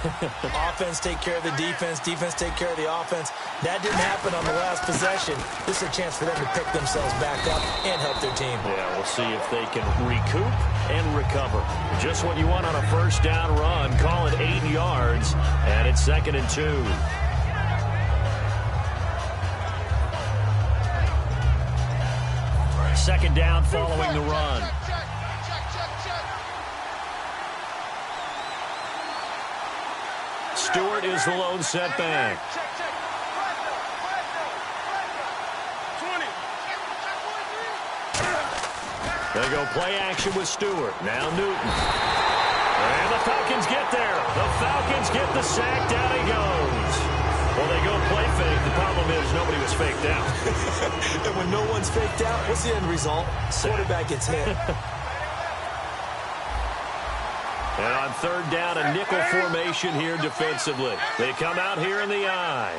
Offense take care of the defense, defense take care of the offense. That didn't happen on the last possession. This is a chance for them to pick themselves back up and help their team. Yeah, we'll see if they can recoup and recover. Just what you want on a 1st down run. Call it 8 yards, and it's 2nd and 2. Second down following the run. Stewart is the lone setback. They go play action with Stewart. Now Newton. And the Falcons get there. The Falcons get the sack. Down he goes. Well, they go play fake. The problem is nobody was faked out. And when no one's faked out, what's the end result? Quarterback gets hit. And on 3rd down, a nickel formation here defensively. They come out here in the eye.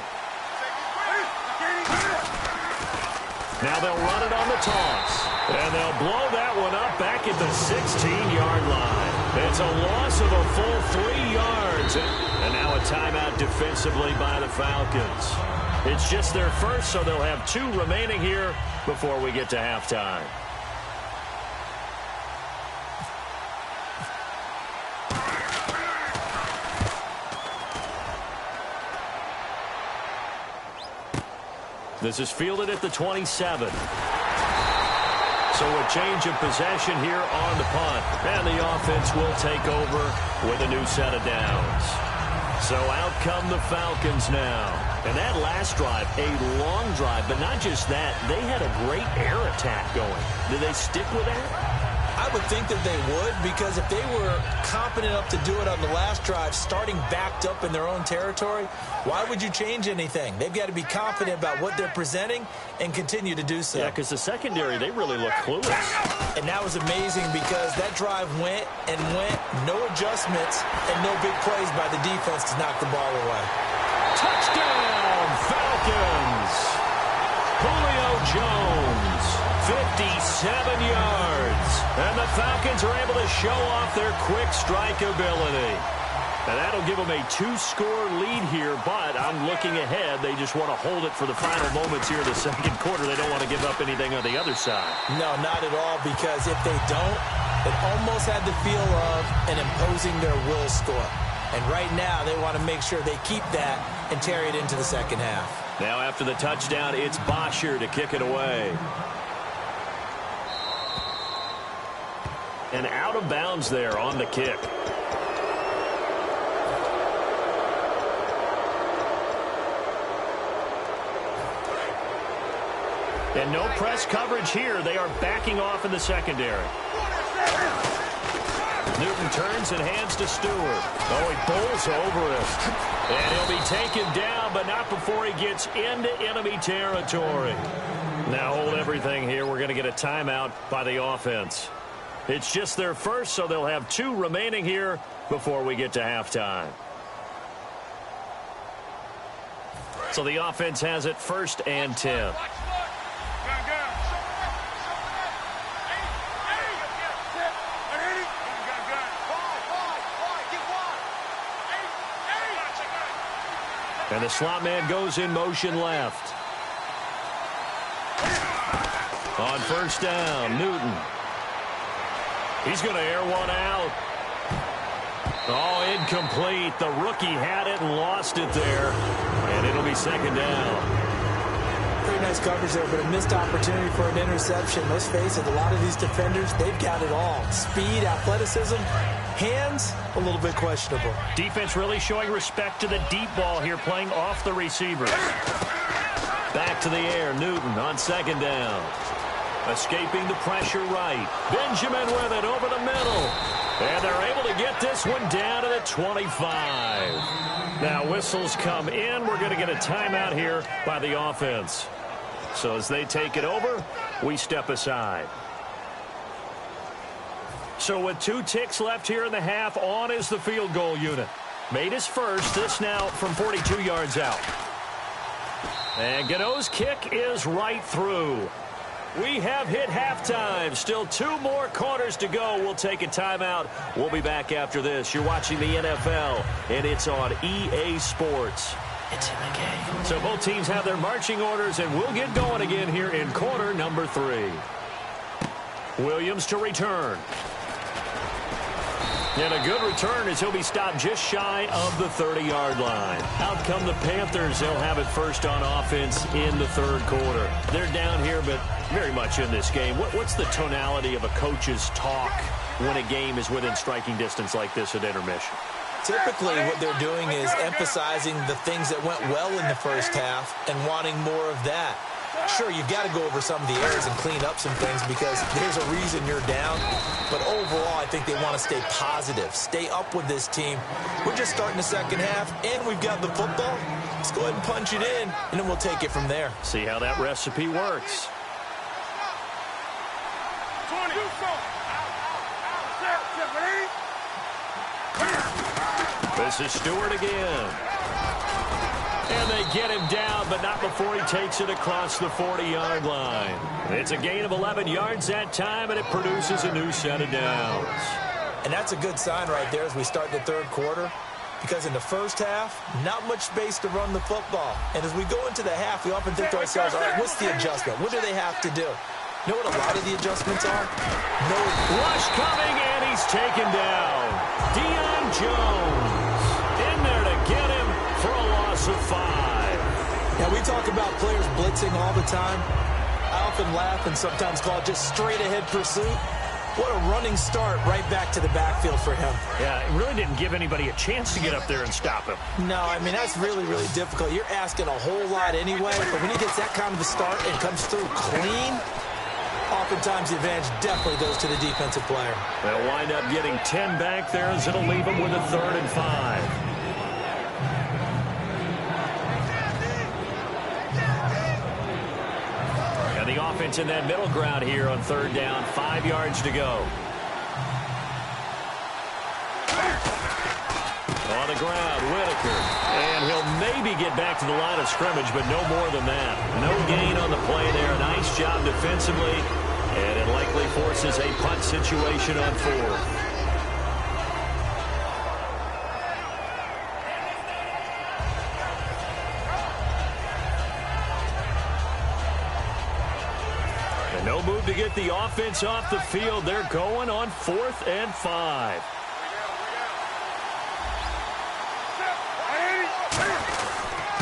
Now they'll run it on the toss. And they'll blow that one up back at the 16-yard line. It's a loss of a full 3 yards. And now a timeout defensively by the Falcons. It's just their first, so they'll have 2 remaining here before we get to halftime. This is fielded at the 27. So a change of possession here on the punt. And the offense will take over with a new set of downs. So out come the Falcons now. And that last drive, a long drive, but not just that. They had a great air attack going. Did they stick with that? I would think that they would, because if they were competent enough to do it on the last drive, starting backed up in their own territory, why would you change anything? They've got to be confident about what they're presenting and continue to do so. Yeah, because the secondary, they really look clueless. And that was amazing because that drive went and went, no adjustments, and no big plays by the defense to knock the ball away. Touchdown, Falcons! Julio Jones, 57 yards. And the Falcons are able to show off their quick strike ability. And that'll give them a 2-score lead here, but I'm looking ahead. They just want to hold it for the final moments here in the second quarter. They don't want to give up anything on the other side. No, not at all, because if they don't, it almost had the feel of an imposing their will score. And right now, they want to make sure they keep that and carry it into the second half. Now after the touchdown, it's Bosher to kick it away. And out of bounds there on the kick. And no press coverage here. They are backing off in the secondary. Newton turns and hands to Stewart. Oh, he bowls over it. And he'll be taken down, but not before he gets into enemy territory. Now hold everything here. We're going to get a timeout by the offense. It's just their first, so they'll have 2 remaining here before we get to halftime. So the offense has it 1st and 10. And the slot man goes in motion left. On 1st down, Newton. He's going to air one out. Oh, incomplete. The rookie had it and lost it there. And it'll be 2nd down. Pretty nice coverage there, but a missed opportunity for an interception. Let's face it, a lot of these defenders, they've got it all. Speed, athleticism, hands, a little bit questionable. Defense really showing respect to the deep ball here, playing off the receivers. Back to the air, Newton on 2nd down. Escaping the pressure right. Benjamin with it over the middle. And they're able to get this one down to the 25. Now whistles come in. We're going to get a timeout here by the offense. So as they take it over, we step aside. So with 2 ticks left here in the half, on is the field goal unit. Made his first. This now from 42 yards out. And Gano's kick is right through. We have hit halftime. Still 2 more quarters to go. We'll take a timeout. We'll be back after this. You're watching the NFL, and it's on EA Sports. It's in the game. So both teams have their marching orders, and we'll get going again here in quarter number 3. Williams to return. And a good return as he'll be stopped just shy of the 30-yard line. Out come the Panthers. They'll have it first on offense in the 3rd quarter. They're down here, but very much in this game. What's the tonality of a coach's talk when a game is within striking distance like this at intermission? Typically, what they're doing is emphasizing the things that went well in the first half and wanting more of that. Sure, you've got to go over some of the errors and clean up some things because there's a reason you're down. But overall, I think they want to stay positive, stay up with this team. We're just starting the second half, and we've got the football. Let's go ahead and punch it in, and then we'll take it from there. See how that recipe works. 20. This is Stewart again. And they get him down, but not before he takes it across the 40-yard line. It's a gain of 11 yards that time, and it produces a new set of downs. And that's a good sign right there as we start the 3rd quarter. because in the first half, not much space to run the football. And as we go into the half, we often think to ourselves, all right, what's the adjustment? What do they have to do? You know what a lot of the adjustments are? No rush coming, and he's taken down. Deion Jones in there to get him for a loss of 5. Now, we talk about players blitzing all the time. I often laugh and sometimes call it just straight-ahead pursuit. What a running start right back to the backfield for him. Yeah, it really didn't give anybody a chance to get up there and stop him. No, I mean, that's really, really difficult. You're asking a whole lot anyway, but when he gets that kind of a start and comes through clean, oftentimes the advantage definitely goes to the defensive player. They'll wind up getting 10 back there as it'll leave them with a 3rd and 5. And the offense in that middle ground here on 3rd down, 5 yards to go. On the ground, Whitaker. And he'll maybe get back to the line of scrimmage, but no more than that. No gain on the play there. Nice job defensively. And it likely forces a punt situation on 4th. No move to get the offense off the field. They're going on 4th and 5.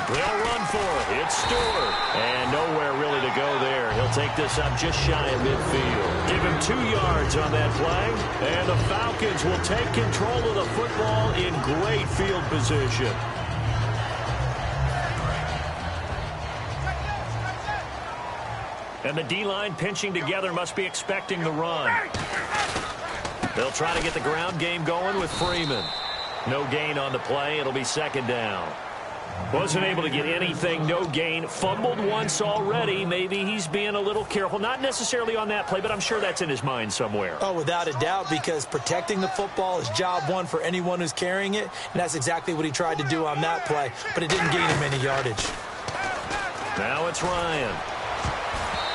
They'll run for it. It's Stewart. And nowhere really to go there. He'll take this up just shy of midfield. Give him 2 yards on that play. And the Falcons will take control of the football in great field position. And the D-line pinching together must be expecting the run. They'll try to get the ground game going with Freeman. No gain on the play. It'll be 2nd down. Wasn't able to get anything. No gain. Fumbled once already. Maybe he's being a little careful. Not necessarily on that play, but I'm sure that's in his mind somewhere. Oh, without a doubt, because protecting the football is job one for anyone who's carrying it, and that's exactly what he tried to do on that play, but it didn't gain him any yardage. Now it's Ryan.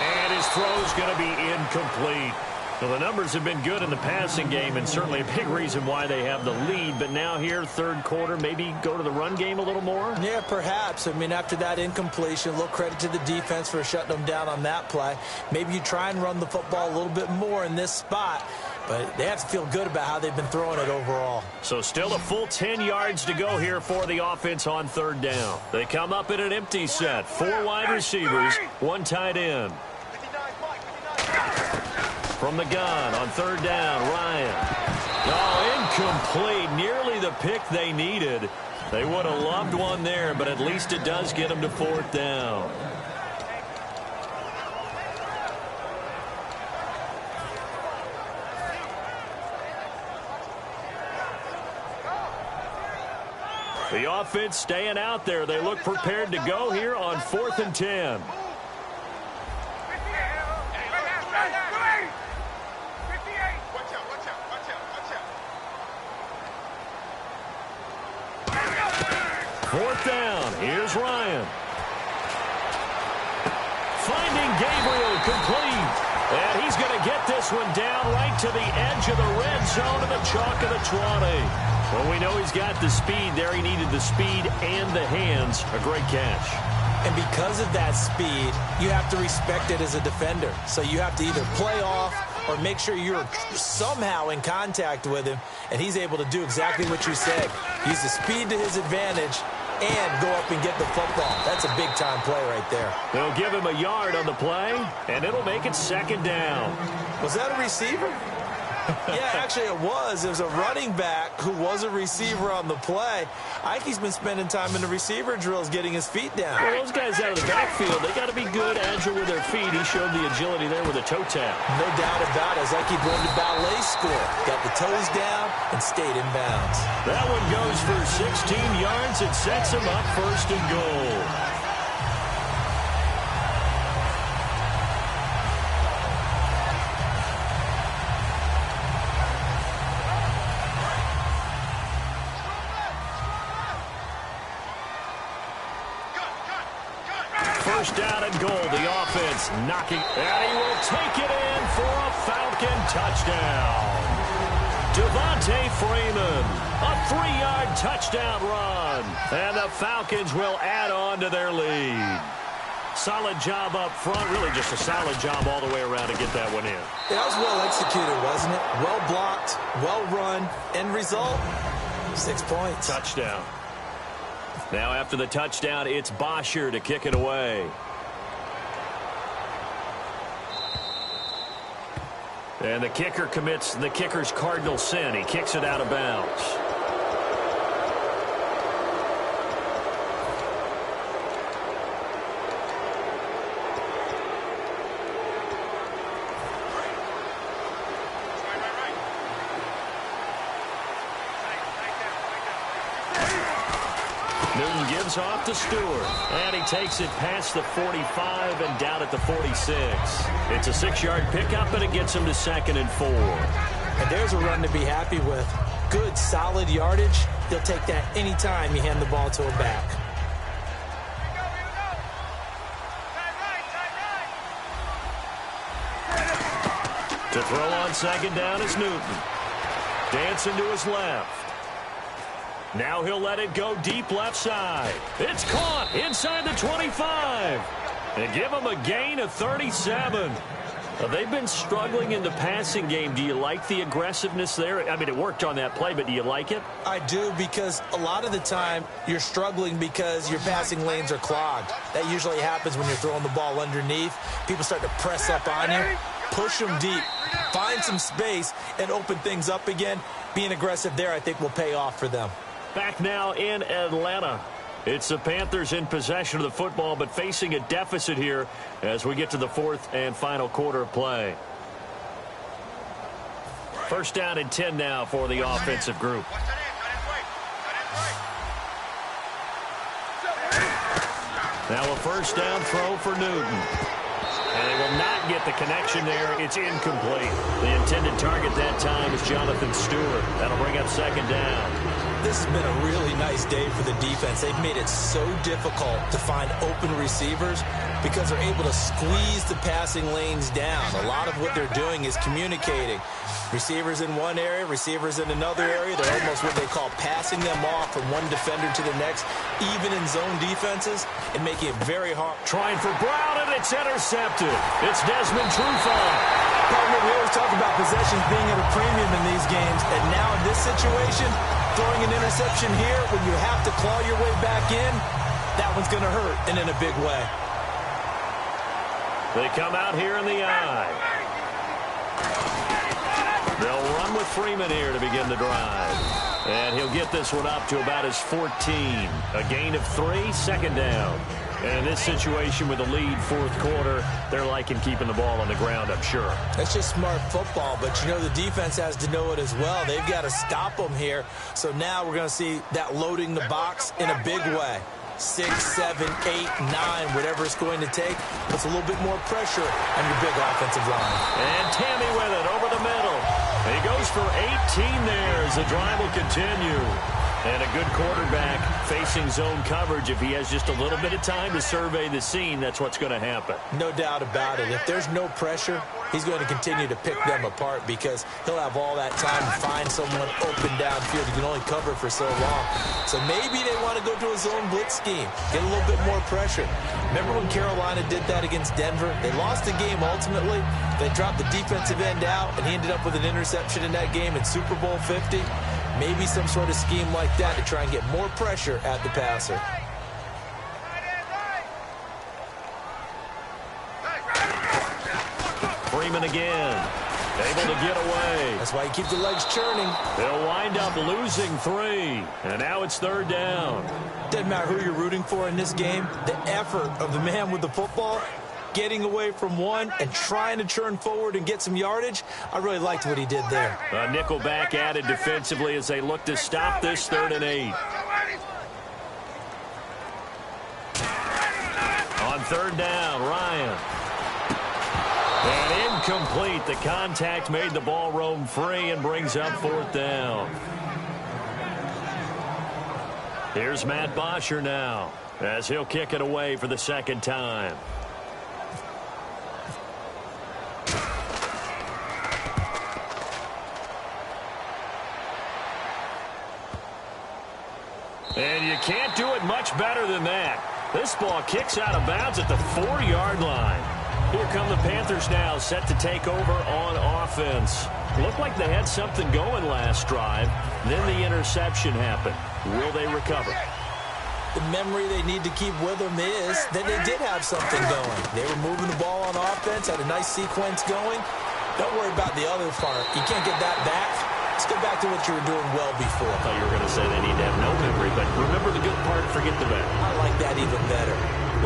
And his throw's going to be incomplete. Well, the numbers have been good in the passing game, and certainly a big reason why they have the lead. But now here, 3rd quarter, maybe go to the run game a little more? Yeah, perhaps. I mean, after that incompletion, a little credit to the defense for shutting them down on that play. Maybe you try and run the football a little bit more in this spot. But they have to feel good about how they've been throwing it overall. So still a full 10 yards to go here for the offense on 3rd down. They come up in an empty set. 4 wide receivers, 1 tight end. From the gun on 3rd down, Ryan. Oh, incomplete. Nearly the pick they needed. They would have loved one there, but at least it does get them to 4th down. The offense staying out there. They look prepared to go here on 4th and 10. Fourth down. Here's Ryan. Finding Gabriel complete. And he's going to get this one down right to the edge of the red zone of the chalk of the 20. Well, we know he's got the speed there. He needed the speed and the hands. A great catch. And because of that speed, you have to respect it as a defender. So you have to either play off or make sure you're somehow in contact with him, and he's able to do exactly what you said. Use the speed to his advantage and go up and get the football. That's a big-time play right there. They'll give him a yard on the play, and it'll make it 2nd down. Was that a receiver? Yeah, actually it was. It was a running back who was a receiver on the play. I think he's been spending time in the receiver drills getting his feet down. Well, those guys out of the backfield, they got to be good, agile with their feet. He showed the agility there with a toe tap. No doubt about it. It's like he'd run to ballet school. Got the toes down and stayed in bounds. That one goes for 16 yards. It sets him up 1st and goal. First down and goal. The offense knocking. And he will take it in for a Falcon touchdown. Devontae Freeman, a 3-yard touchdown run. And the Falcons will add on to their lead. Solid job up front, really just a solid job all the way around to get that one in. That was well executed, wasn't it? Well blocked, well run. End result, 6 points. Touchdown. Now after the touchdown, it's Bosher to kick it away. And the kicker commits the kicker's cardinal sin. He kicks it out of bounds. Newton gives off to Stewart, and he takes it past the 45 and down at the 46. It's a 6-yard pickup, and it gets him to 2nd and 4. And there's a run to be happy with. Good, solid yardage. He'll take that anytime you hand the ball to him back. To throw on 2nd down is Newton. Dancing to his left. Now he'll let it go deep left side. It's caught inside the 25. And give him a gain of 37. They've been struggling in the passing game. Do you like the aggressiveness there? I mean, it worked on that play, but do you like it? I do, because a lot of the time you're struggling because your passing lanes are clogged. That usually happens when you're throwing the ball underneath. People start to press up on you. Push them deep. Find some space and open things up again. Being aggressive there, I think, will pay off for them. Back now in Atlanta. It's the Panthers in possession of the football, but facing a deficit here as we get to the 4th and final quarter of play. 1st down and 10 now for the offensive group. Now a 1st down throw for Newton. And they will not get the connection there. It's incomplete. The intended target that time is Jonathan Stewart. That'll bring up 2nd down. This has been a really nice day for the defense. They've made it so difficult to find open receivers because they're able to squeeze the passing lanes down. A lot of what they're doing is communicating. Receivers in one area, receivers in another area. They're almost what they call passing them off from one defender to the next, even in zone defenses, and making it very hard. Trying for Brown, and it's intercepted. It's Desmond Trufant. Partner, we always talk about possessions being at a premium in these games, and now in this situation, throwing an interception here when you have to claw your way back in, that one's going to hurt, and in a big way. They come out here in the eye. They'll run with Freeman here to begin the drive. And he'll get this one up to about his 14. A gain of 3, 2nd down. And in this situation with the lead 4th quarter, they're liking keeping the ball on the ground, I'm sure. That's just smart football, but you know the defense has to know it as well. They've got to stop them here. So now we're going to see that loading the box in a big way. 6, 7, 8, 9, whatever it's going to take, puts a little bit more pressure on your big offensive line. And Tammy with it over the middle. He goes for 18 there as the drive will continue. And a good quarterback facing zone coverage. If he has just a little bit of time to survey the scene, that's what's going to happen. No doubt about it. If there's no pressure, he's going to continue to pick them apart because he'll have all that time to find someone open downfield. He can only cover for so long. So maybe they want to go to a zone blitz scheme, get a little bit more pressure. Remember when Carolina did that against Denver? They lost the game ultimately. They dropped the defensive end out, and he ended up with an interception in that game in Super Bowl 50. Maybe some sort of scheme like that to try and get more pressure at the passer. Freeman again, able to get away. That's why you keep the legs churning. They'll wind up losing 3, and now it's 3rd down. Doesn't matter who you're rooting for in this game. The effort of the man with the football, getting away from one and trying to turn forward and get some yardage. I really liked what he did there. A nickel back added defensively as they look to stop this 3rd and 8. On 3rd down, Ryan. And incomplete. The contact made the ball roam free and brings up 4th down. Here's Matt Bosher now as he'll kick it away for the 2nd time. And you can't do it much better than that. This ball kicks out of bounds at the 4-yard line. Here come the Panthers now, set to take over on offense. Looked like they had something going last drive. Then the interception happened. Will they recover? The memory they need to keep with them is that they did have something going. They were moving the ball on offense, had a nice sequence going. Don't worry about the other part. You can't get that back. Let's go back to what you were doing well before. I thought you were going to say they need to have no memory, but remember the good part, forget the bad. I like that even better.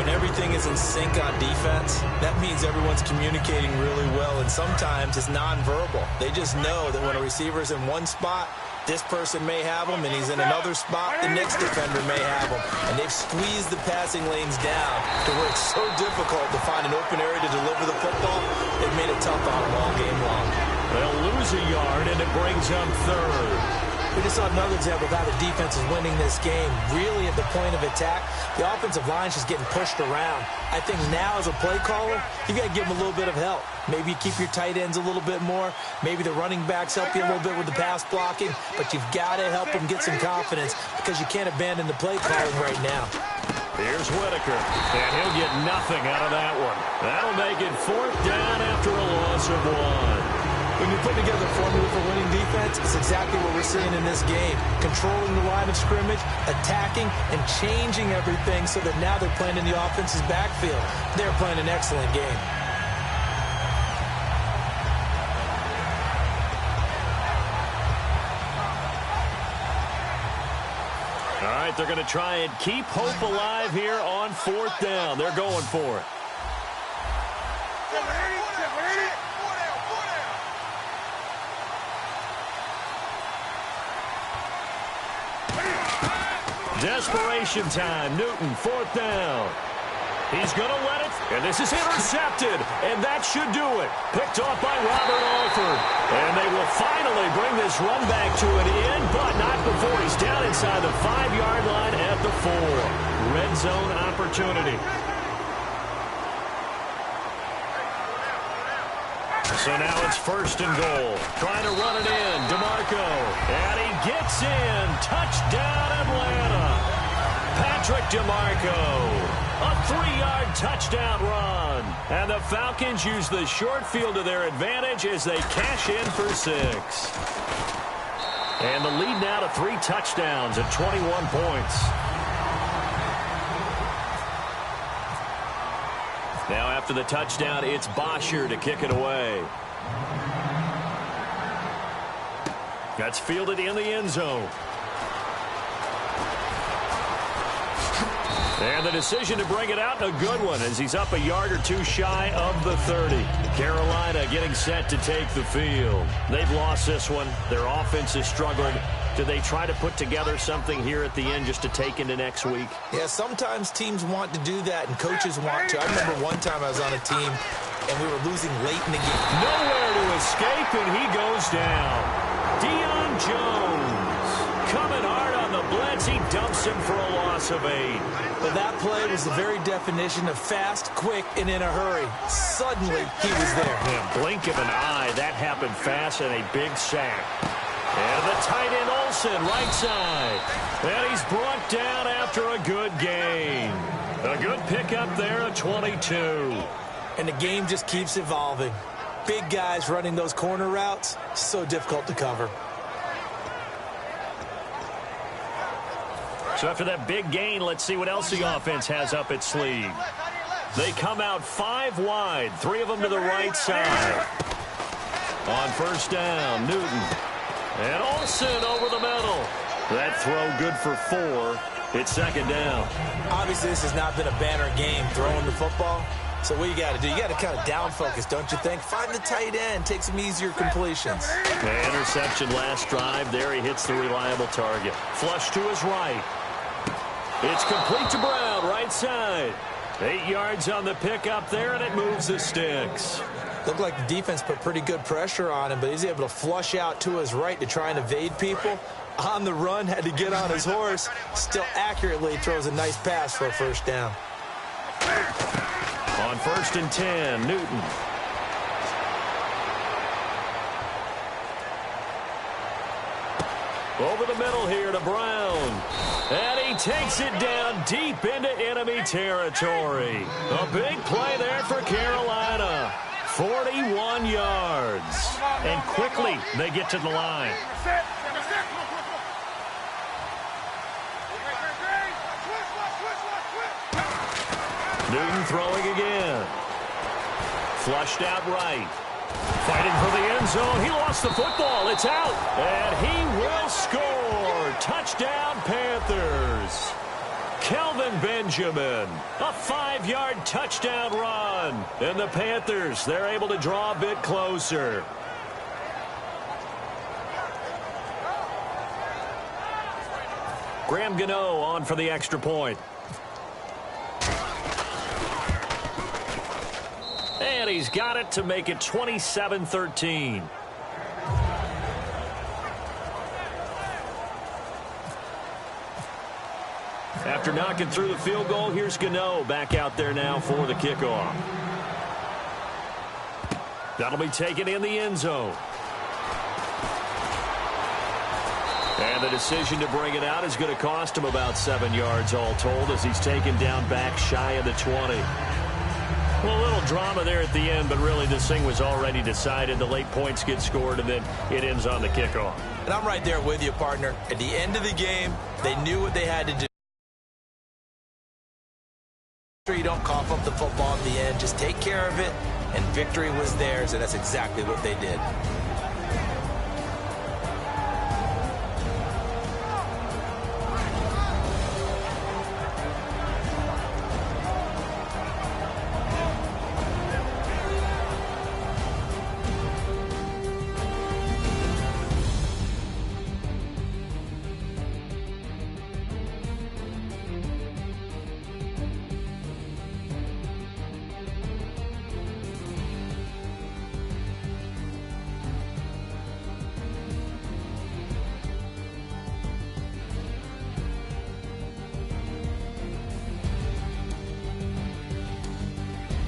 When everything is in sync on defense, that means everyone's communicating really well, and sometimes it's nonverbal. They just know that when a receiver's in one spot, this person may have him, and he's in another spot, the next defender may have him. And they've squeezed the passing lanes down to where it's so difficult to find an open area to deliver the football. They've made it tough on them all game long. They'll lose a yard, and it brings them third. We just saw another example of how the defense is winning this game. Really at the point of attack, the offensive line's just getting pushed around. I think now as a play caller, you got to give them a little bit of help. Maybe you keep your tight ends a little bit more. Maybe the running backs help you a little bit with the pass blocking. But you've got to help them get some confidence because you can't abandon the play calling right now. Here's Whitaker, and he'll get nothing out of that one. That'll make it 4th down after a loss of 1. When you put together a formula for winning defense, it's exactly what we're seeing in this game. Controlling the line of scrimmage, attacking, and changing everything so that now they're playing in the offense's backfield. They're playing an excellent game. All right, they're going to try and keep hope alive here on 4th down. They're going for it. Desperation time. Newton, 4th down. He's going to let it, and this is intercepted, and that should do it. Picked off by Robert Alford, and they will finally bring this run back to an end, but not before he's down inside the 5-yard line at the 4. Red zone opportunity. So now it's 1st and goal. Trying to run it in. DeMarco. And he gets in. Touchdown, Atlanta. Patrick DeMarco. A 3-yard touchdown run. And the Falcons use the short field to their advantage as they cash in for 6. And the lead now to 3 touchdowns at 21 points. Now after the touchdown, it's Bosher to kick it away. That's fielded in the end zone. And the decision to bring it out, a good one, as he's up a yard or 2 shy of the 30. Carolina getting set to take the field. They've lost this one. Their offense has struggled. Do they try to put together something here at the end just to take into next week? Yeah, sometimes teams want to do that, and coaches want to. I remember one time I was on a team, and we were losing late in the game. Nowhere to escape, and he goes down. Deion Jones coming hard on the blitz. He dumps him for a loss of 8. Well, that play was the very definition of fast, quick, and in a hurry. Suddenly, he was there. Yeah, blink of an eye. That happened fast, and a big sack. And the tight end Olsen, right side. And he's brought down after a good gain. A good pickup there at 22. And the game just keeps evolving. Big guys running those corner routes, so difficult to cover. So after that big gain, let's see what else the offense has up its sleeve. They come out 5 wide, 3 of them to the right side. On 1st down, Newton. And Olsen over the middle. That throw good for 4. It's 2nd down. Obviously, this has not been a banner game throwing the football. So what you got to do, you got to kind of down focus, don't you think? Find the tight end, take some easier completions. The interception last drive. There he hits the reliable target. Flush to his right. It's complete to Brown, right side. 8 yards on the pickup there, and it moves the sticks. Looked like the defense put pretty good pressure on him, but he's able to flush out to his right to try and evade people. On the run, had to get on his horse. Still accurately throws a nice pass for a 1st down. On 1st and 10, Newton. Over the middle here to Brown. And takes it down deep into enemy territory. A big play there for Carolina. 41 yards. And quickly they get to the line. Newton throwing again. Flushed out right. Fighting for the end zone. He lost the football. It's out. And he will score. Touchdown, Panthers. Kelvin Benjamin. A 5-yard touchdown run. And the Panthers, they're able to draw a bit closer. Graham Gano on for the extra point. And he's got it to make it 27-13. After knocking through the field goal, here's Gano back out there now for the kickoff. That'll be taken in the end zone. And the decision to bring it out is going to cost him about 7 yards all told as he's taken down back shy of the 20. Well, a little drama there at the end, but really this thing was already decided. The late points get scored, and then it ends on the kickoff. And I'm right there with you, partner. At the end of the game, they knew what they had to do. You don't cough up the football at the end. Just take care of it, and victory was theirs, and that's exactly what they did.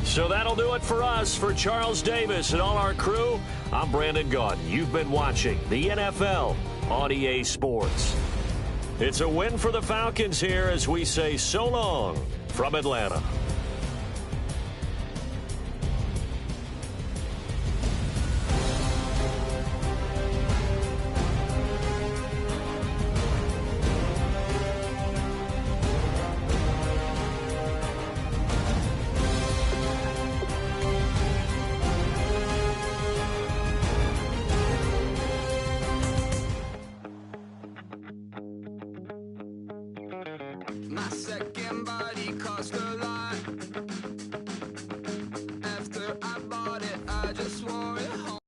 So that'll do it for us. For Charles Davis and all our crew, I'm Brandon Gaudin. You've been watching the NFL on EA Sports. It's a win for the Falcons here as we say so long from Atlanta. My second body cost a lot. After I bought it, I just wore it home.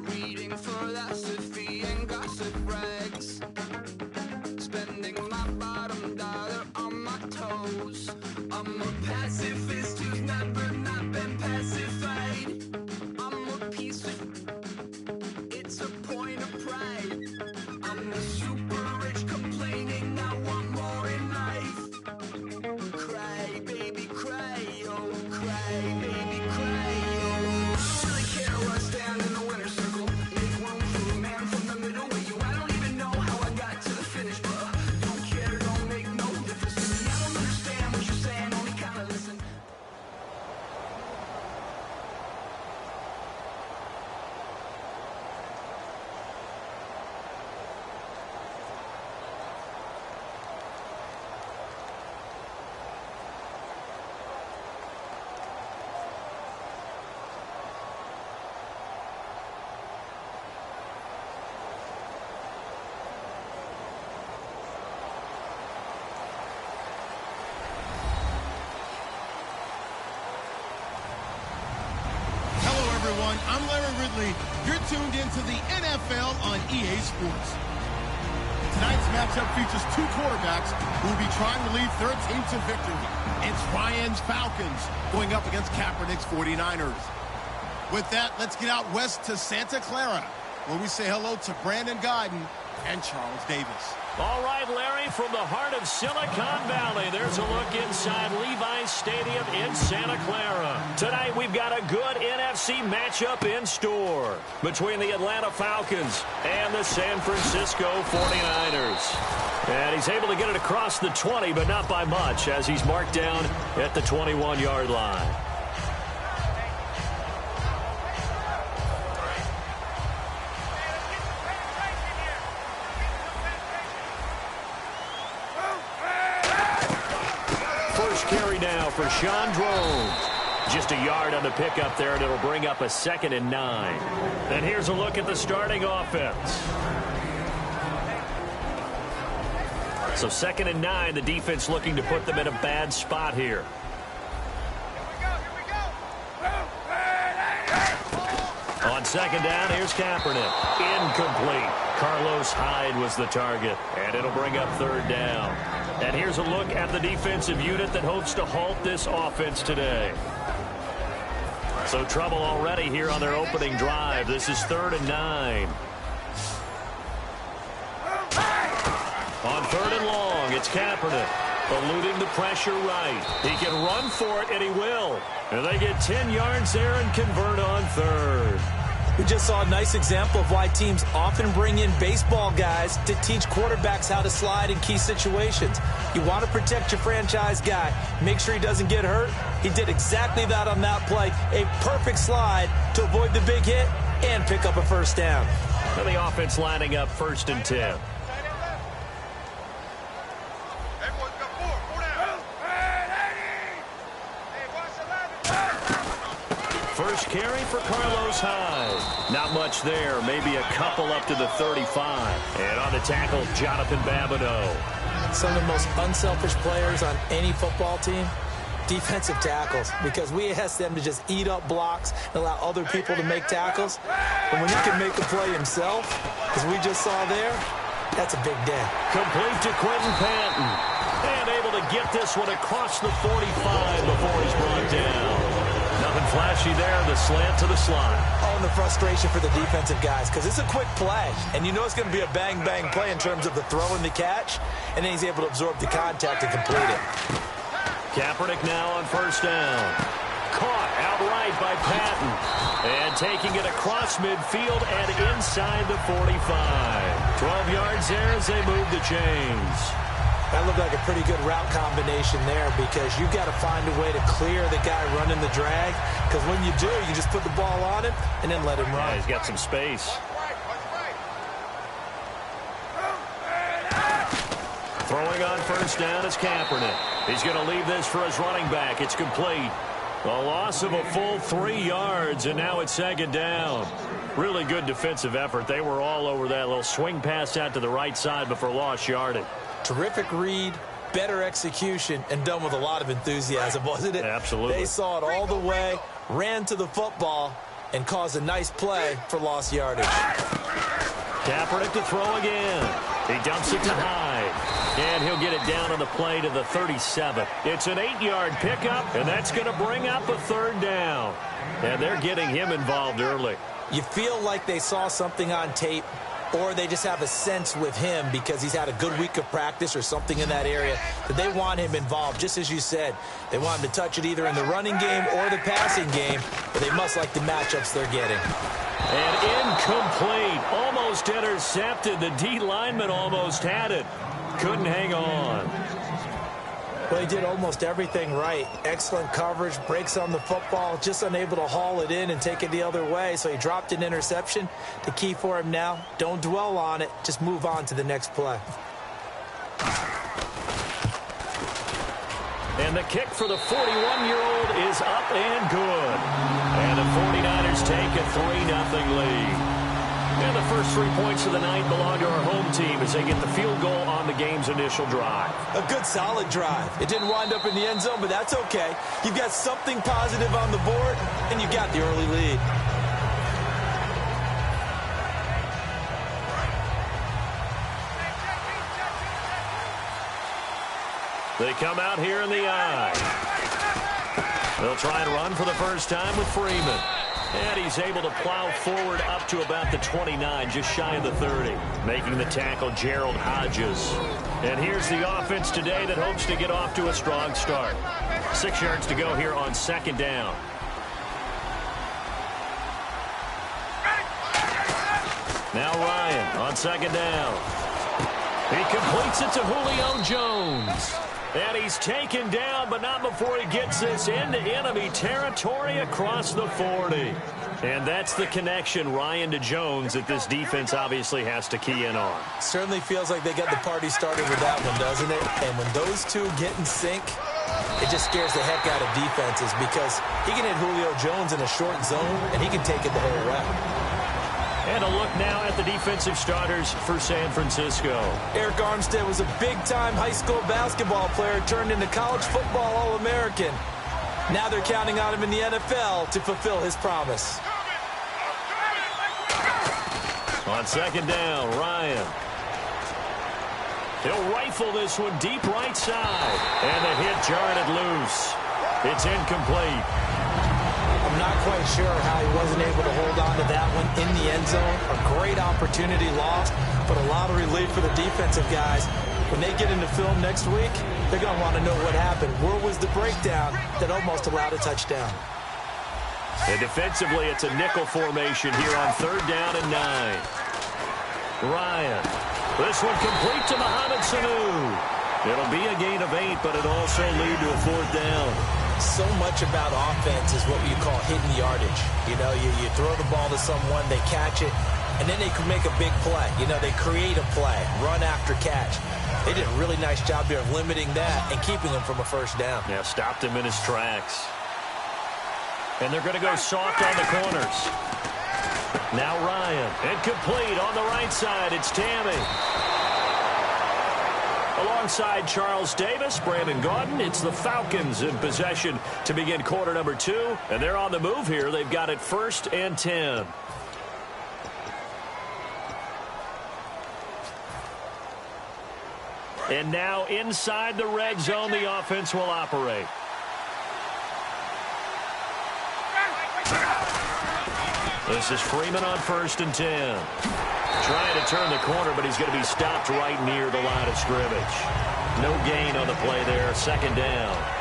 Reading philosophy and gossip rags. Spending my bottom dollar on my toes. I'm a pacifist who's never not been pacified. It's a point of pride. I'm the super rich complaining I want more in life. Cry, baby, cry, oh, cry, baby, cry, oh. Really care what's down in the winner's circle. Make room for a man from the middle with you. I don't even know how I got to the finish, but don't care, don't make no difference to me. I don't understand what you're saying, only kinda listen. I'm Larry Ridley. You're tuned into the NFL on EA Sports. Tonight's matchup features two quarterbacks who will be trying to lead their team to victory. It's Ryan's Falcons going up against Kaepernick's 49ers. With that, let's get out west to Santa Clara, where we say hello to Brandon Gaudin and Charles Davis. All right, Larry, from the heart of Silicon Valley, there's a look inside Levi's Stadium in Santa Clara. Tonight, we've got a good NFC matchup in store between the Atlanta Falcons and the San Francisco 49ers. And he's able to get it across the 20, but not by much, as he's marked down at the 21-yard line. Carry now for Chandron. Just a yard on the pickup there, and it'll bring up a 2nd and 9. And here's a look at the starting offense. So 2nd and 9, the defense looking to put them in a bad spot here. On 2nd down, here's Kaepernick. Incomplete. Carlos Hyde was the target, and it'll bring up 3rd down. And here's a look at the defensive unit that hopes to halt this offense today. So trouble already here on their opening drive. This is 3rd and 9. On 3rd and long, it's Kaepernick. Eluding the pressure right. He can run for it, and he will. And they get 10 yards there and convert on 3rd. We just saw a nice example of why teams often bring in baseball guys to teach quarterbacks how to slide in key situations. You want to protect your franchise guy. Make sure he doesn't get hurt. He did exactly that on that play. A perfect slide to avoid the big hit and pick up a 1st down. And the offense lining up 1st and 10. First carry for Carlos Hyde. Not much there. Maybe a couple up to the 35. And on the tackle, Jonathan Babineau. Some of the most unselfish players on any football team, defensive tackles, because we ask them to just eat up blocks and allow other people to make tackles. But when he can make a play himself, as we just saw there, that's a big day. Complete to Quentin Patton. And able to get this one across the 45 before he's brought down. Nothing flashy there, the slant to the slot. Oh, and the frustration for the defensive guys, because it's a quick play, and you know it's going to be a bang-bang play in terms of the throw and the catch, and then he's able to absorb the contact and complete it. Kaepernick now on 1st down. Caught outright by Patton. And taking it across midfield and inside the 45. 12 yards there as they move the chains. That looked like a pretty good route combination there, because you've got to find a way to clear the guy running the drag, because when you do, you just put the ball on him and then let him run. Yeah, he's got some space. Throwing on 1st down is Kaepernick. He's going to leave this for his running back. It's complete. A loss of a full 3 yards, and now it's 2nd down. Really good defensive effort. They were all over that little swing pass out to the right side before lost yardage. Terrific read, better execution, and done with a lot of enthusiasm, wasn't it? Absolutely. They saw it all the way, ran to the football, and caused a nice play for lost yardage. Kaepernick to throw again. He dumps it to Hyde. And he'll get it down on the play to the 37. It's an 8-yard pickup, and that's going to bring up a 3rd down. And they're getting him involved early. You feel like they saw something on tape, or they just have a sense with him because he's had a good week of practice or something in that area that they want him involved. Just as you said, they want him to touch it either in the running game or the passing game, but they must like the matchups they're getting. And incomplete. Almost intercepted. The D lineman almost had it. Couldn't hang on. Well, he did almost everything right. Excellent coverage, breaks on the football, just unable to haul it in and take it the other way. So he dropped an interception. The key for him now, don't dwell on it. Just move on to the next play. And the kick for the 41-year-old is up and good. And the 49ers take a 3-0 lead. And the first 3 points of the night belong to our home team as they get the field goal on the game's initial drive. A good, solid drive. It didn't wind up in the end zone, but that's okay. You've got something positive on the board, and you got the early lead. They come out here in the I. They'll try and run for the first time with Freeman. And he's able to plow forward up to about the 29, just shy of the 30. Making the tackle, Gerald Hodges. And here's the offense today that hopes to get off to a strong start. 6 yards to go here on second down. Now Ryan on second down. He completes it to Julio Jones. And he's taken down, but not before he gets this into enemy territory across the 40. And that's the connection, Ryan to Jones, that this defense obviously has to key in on. Certainly feels like they got the party started with that one, doesn't it? And when those two get in sync, it just scares the heck out of defenses because he can hit Julio Jones in a short zone, and he can take it the whole way. And a look now at the defensive starters for San Francisco. Eric Armstead was a big-time high school basketball player turned into college football All-American. Now they're counting on him in the NFL to fulfill his promise. On second down, Ryan. He'll rifle this one deep right side. And the hit jarred it loose. It's incomplete. I'm not quite sure how he wasn't able to hold on to that one in the end zone. A great opportunity lost, but a lot of relief for the defensive guys. When they get into film next week, they're going to want to know what happened. Where was the breakdown that almost allowed a touchdown? And defensively, it's a nickel formation here on third down and 9. Ryan. This one complete to Mohamed Sanu. It'll be a gain of 8, but it'll also lead to a fourth down. So much about offense is what you call hitting yardage. You know, you throw the ball to someone, they catch it, and then they can make a big play. You know, they create a play, run after catch. They did a really nice job here of limiting that and keeping him from a first down. Yeah, stopped him in his tracks. And they're going to go soft on the corners. Now Ryan, incomplete on the right side. It's Tammy. Alongside Charles Davis, Brandon Gaudin, it's the Falcons in possession to begin quarter number 2. And they're on the move here. They've got it 1st and 10. And now inside the red zone, the offense will operate. This is Freeman on 1st and 10. Trying to turn the corner, but he's going to be stopped right near the line of scrimmage. No gain on the play there, 2nd down.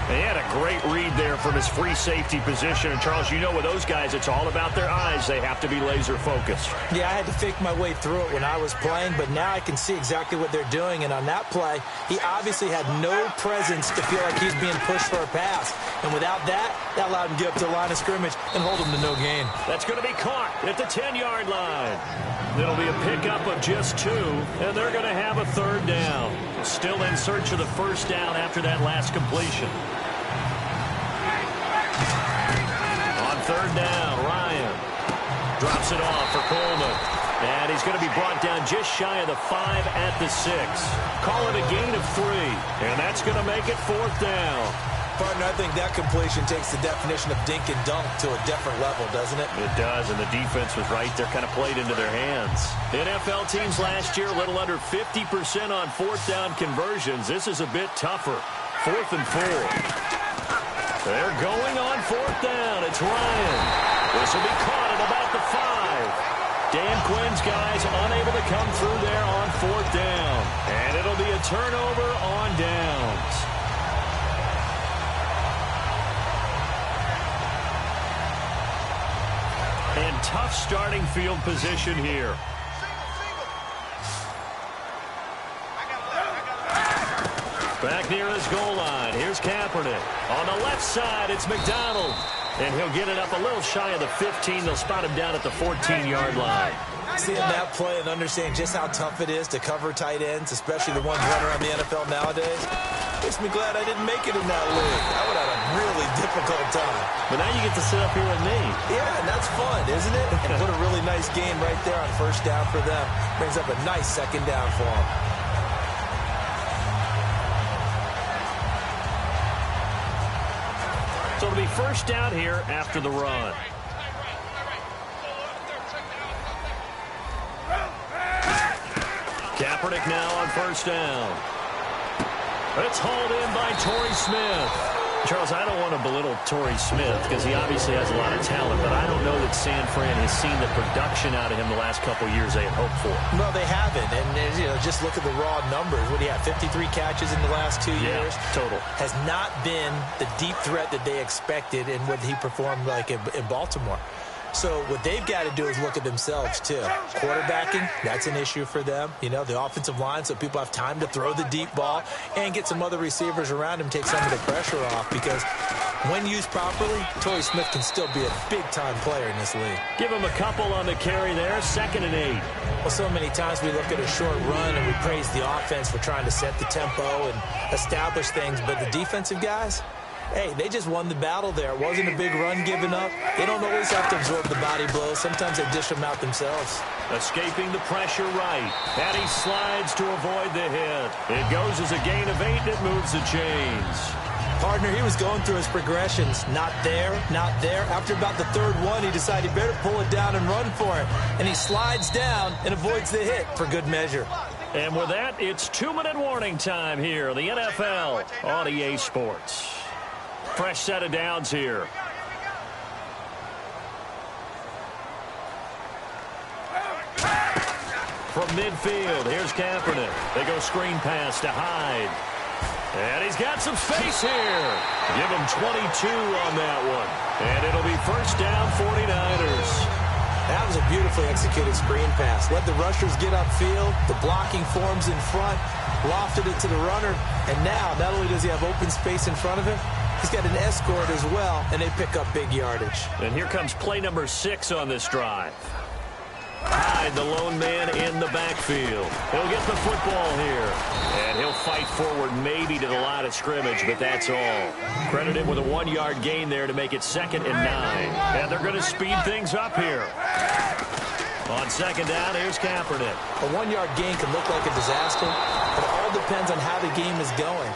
He had a great read there from his free safety position. And, Charles, you know with those guys, it's all about their eyes. They have to be laser focused. Yeah, I had to fake my way through it when I was playing, but now I can see exactly what they're doing. And on that play, he obviously had no presence to feel like he's being pushed for a pass. And without that, that allowed him to get up to the line of scrimmage and hold him to no gain. That's going to be caught at the 10-yard line. It'll be a pickup of just 2, and they're going to have a 3rd down. Still in search of the 1st down after that last completion. On 3rd down, Ryan drops it off for Coleman. And he's going to be brought down just shy of the 5 at the 6. Call it a gain of 3, and that's going to make it 4th down. Partner, I think that completion takes the definition of dink and dunk to a different level, doesn't it? It does, and the defense was right there, kind of played into their hands. NFL teams last year, a little under 50% on 4th down conversions. This is a bit tougher. 4th and 4. They're going on 4th down. It's Ryan. This will be caught at about the 5. Dan Quinn's guys unable to come through there on 4th down. And it'll be a turnover on downs. And tough starting field position here. Back near his goal line. Here's Kaepernick. On the left side, it's McDonald. And he'll get it up a little shy of the 15. They'll spot him down at the 14-yard line. Seeing that play and understanding just how tough it is to cover tight ends, especially the ones running around the NFL nowadays, makes me glad I didn't make it in that league. I would have had a really difficult time. But now you get to sit up here with me. Yeah, and that's fun, isn't it? And put a really nice game right there on 1st down for them. Brings up a nice 2nd down for them. So it'll be 1st down here after the run. Kaepernick now on 1st down. It's hauled in by Torrey Smith. Charles, I don't want to belittle Torrey Smith because he obviously has a lot of talent, but I don't know that San Fran has seen the production out of him the last couple of years they had hoped for. No, they haven't. And, just look at the raw numbers. What do you have, 53 catches in the last 2 years? Total. Has not been the deep threat that they expected and what he performed like in Baltimore. So what they've got to do is look at themselves, too. Quarterbacking, that's an issue for them. The offensive line, so people have time to throw the deep ball and get some other receivers around him, take some of the pressure off, because when used properly, Torrey Smith can still be a big-time player in this league. Give him a couple on the carry there, 2nd and 8. Well, so many times we look at a short run and we praise the offense for trying to set the tempo and establish things, but the defensive guys, hey, they just won the battle there. It wasn't a big run given up. They don't always have to absorb the body blows. Sometimes they dish them out themselves. Escaping the pressure right. And he slides to avoid the hit. It goes as a gain of 8, and it moves the chains. Partner, he was going through his progressions. Not there, not there. After about the 3rd one, he decided he better pull it down and run for it. And he slides down and avoids the hit for good measure. And with that, it's 2-minute warning time here in the NFL on EA Sports. Fresh set of downs here. From midfield, here's Kaepernick. They go screen pass to Hyde. And he's got some space here. Give him 22 on that one. And it'll be first down, 49ers. That was a beautifully executed screen pass. Let the rushers get upfield. The blocking forms in front. Lofted it to the runner. And now, not only does he have open space in front of him, he's got an escort as well, and they pick up big yardage. And here comes play number 6 on this drive. Hyde, the lone man in the backfield. He'll get the football here. And he'll fight forward maybe to the line of scrimmage, but that's all. Credit him with a 1-yard gain there to make it 2nd and 9. And they're going to speed things up here. On 2nd down, here's Kaepernick. A 1-yard gain can look like a disaster, but it all depends on how the game is going.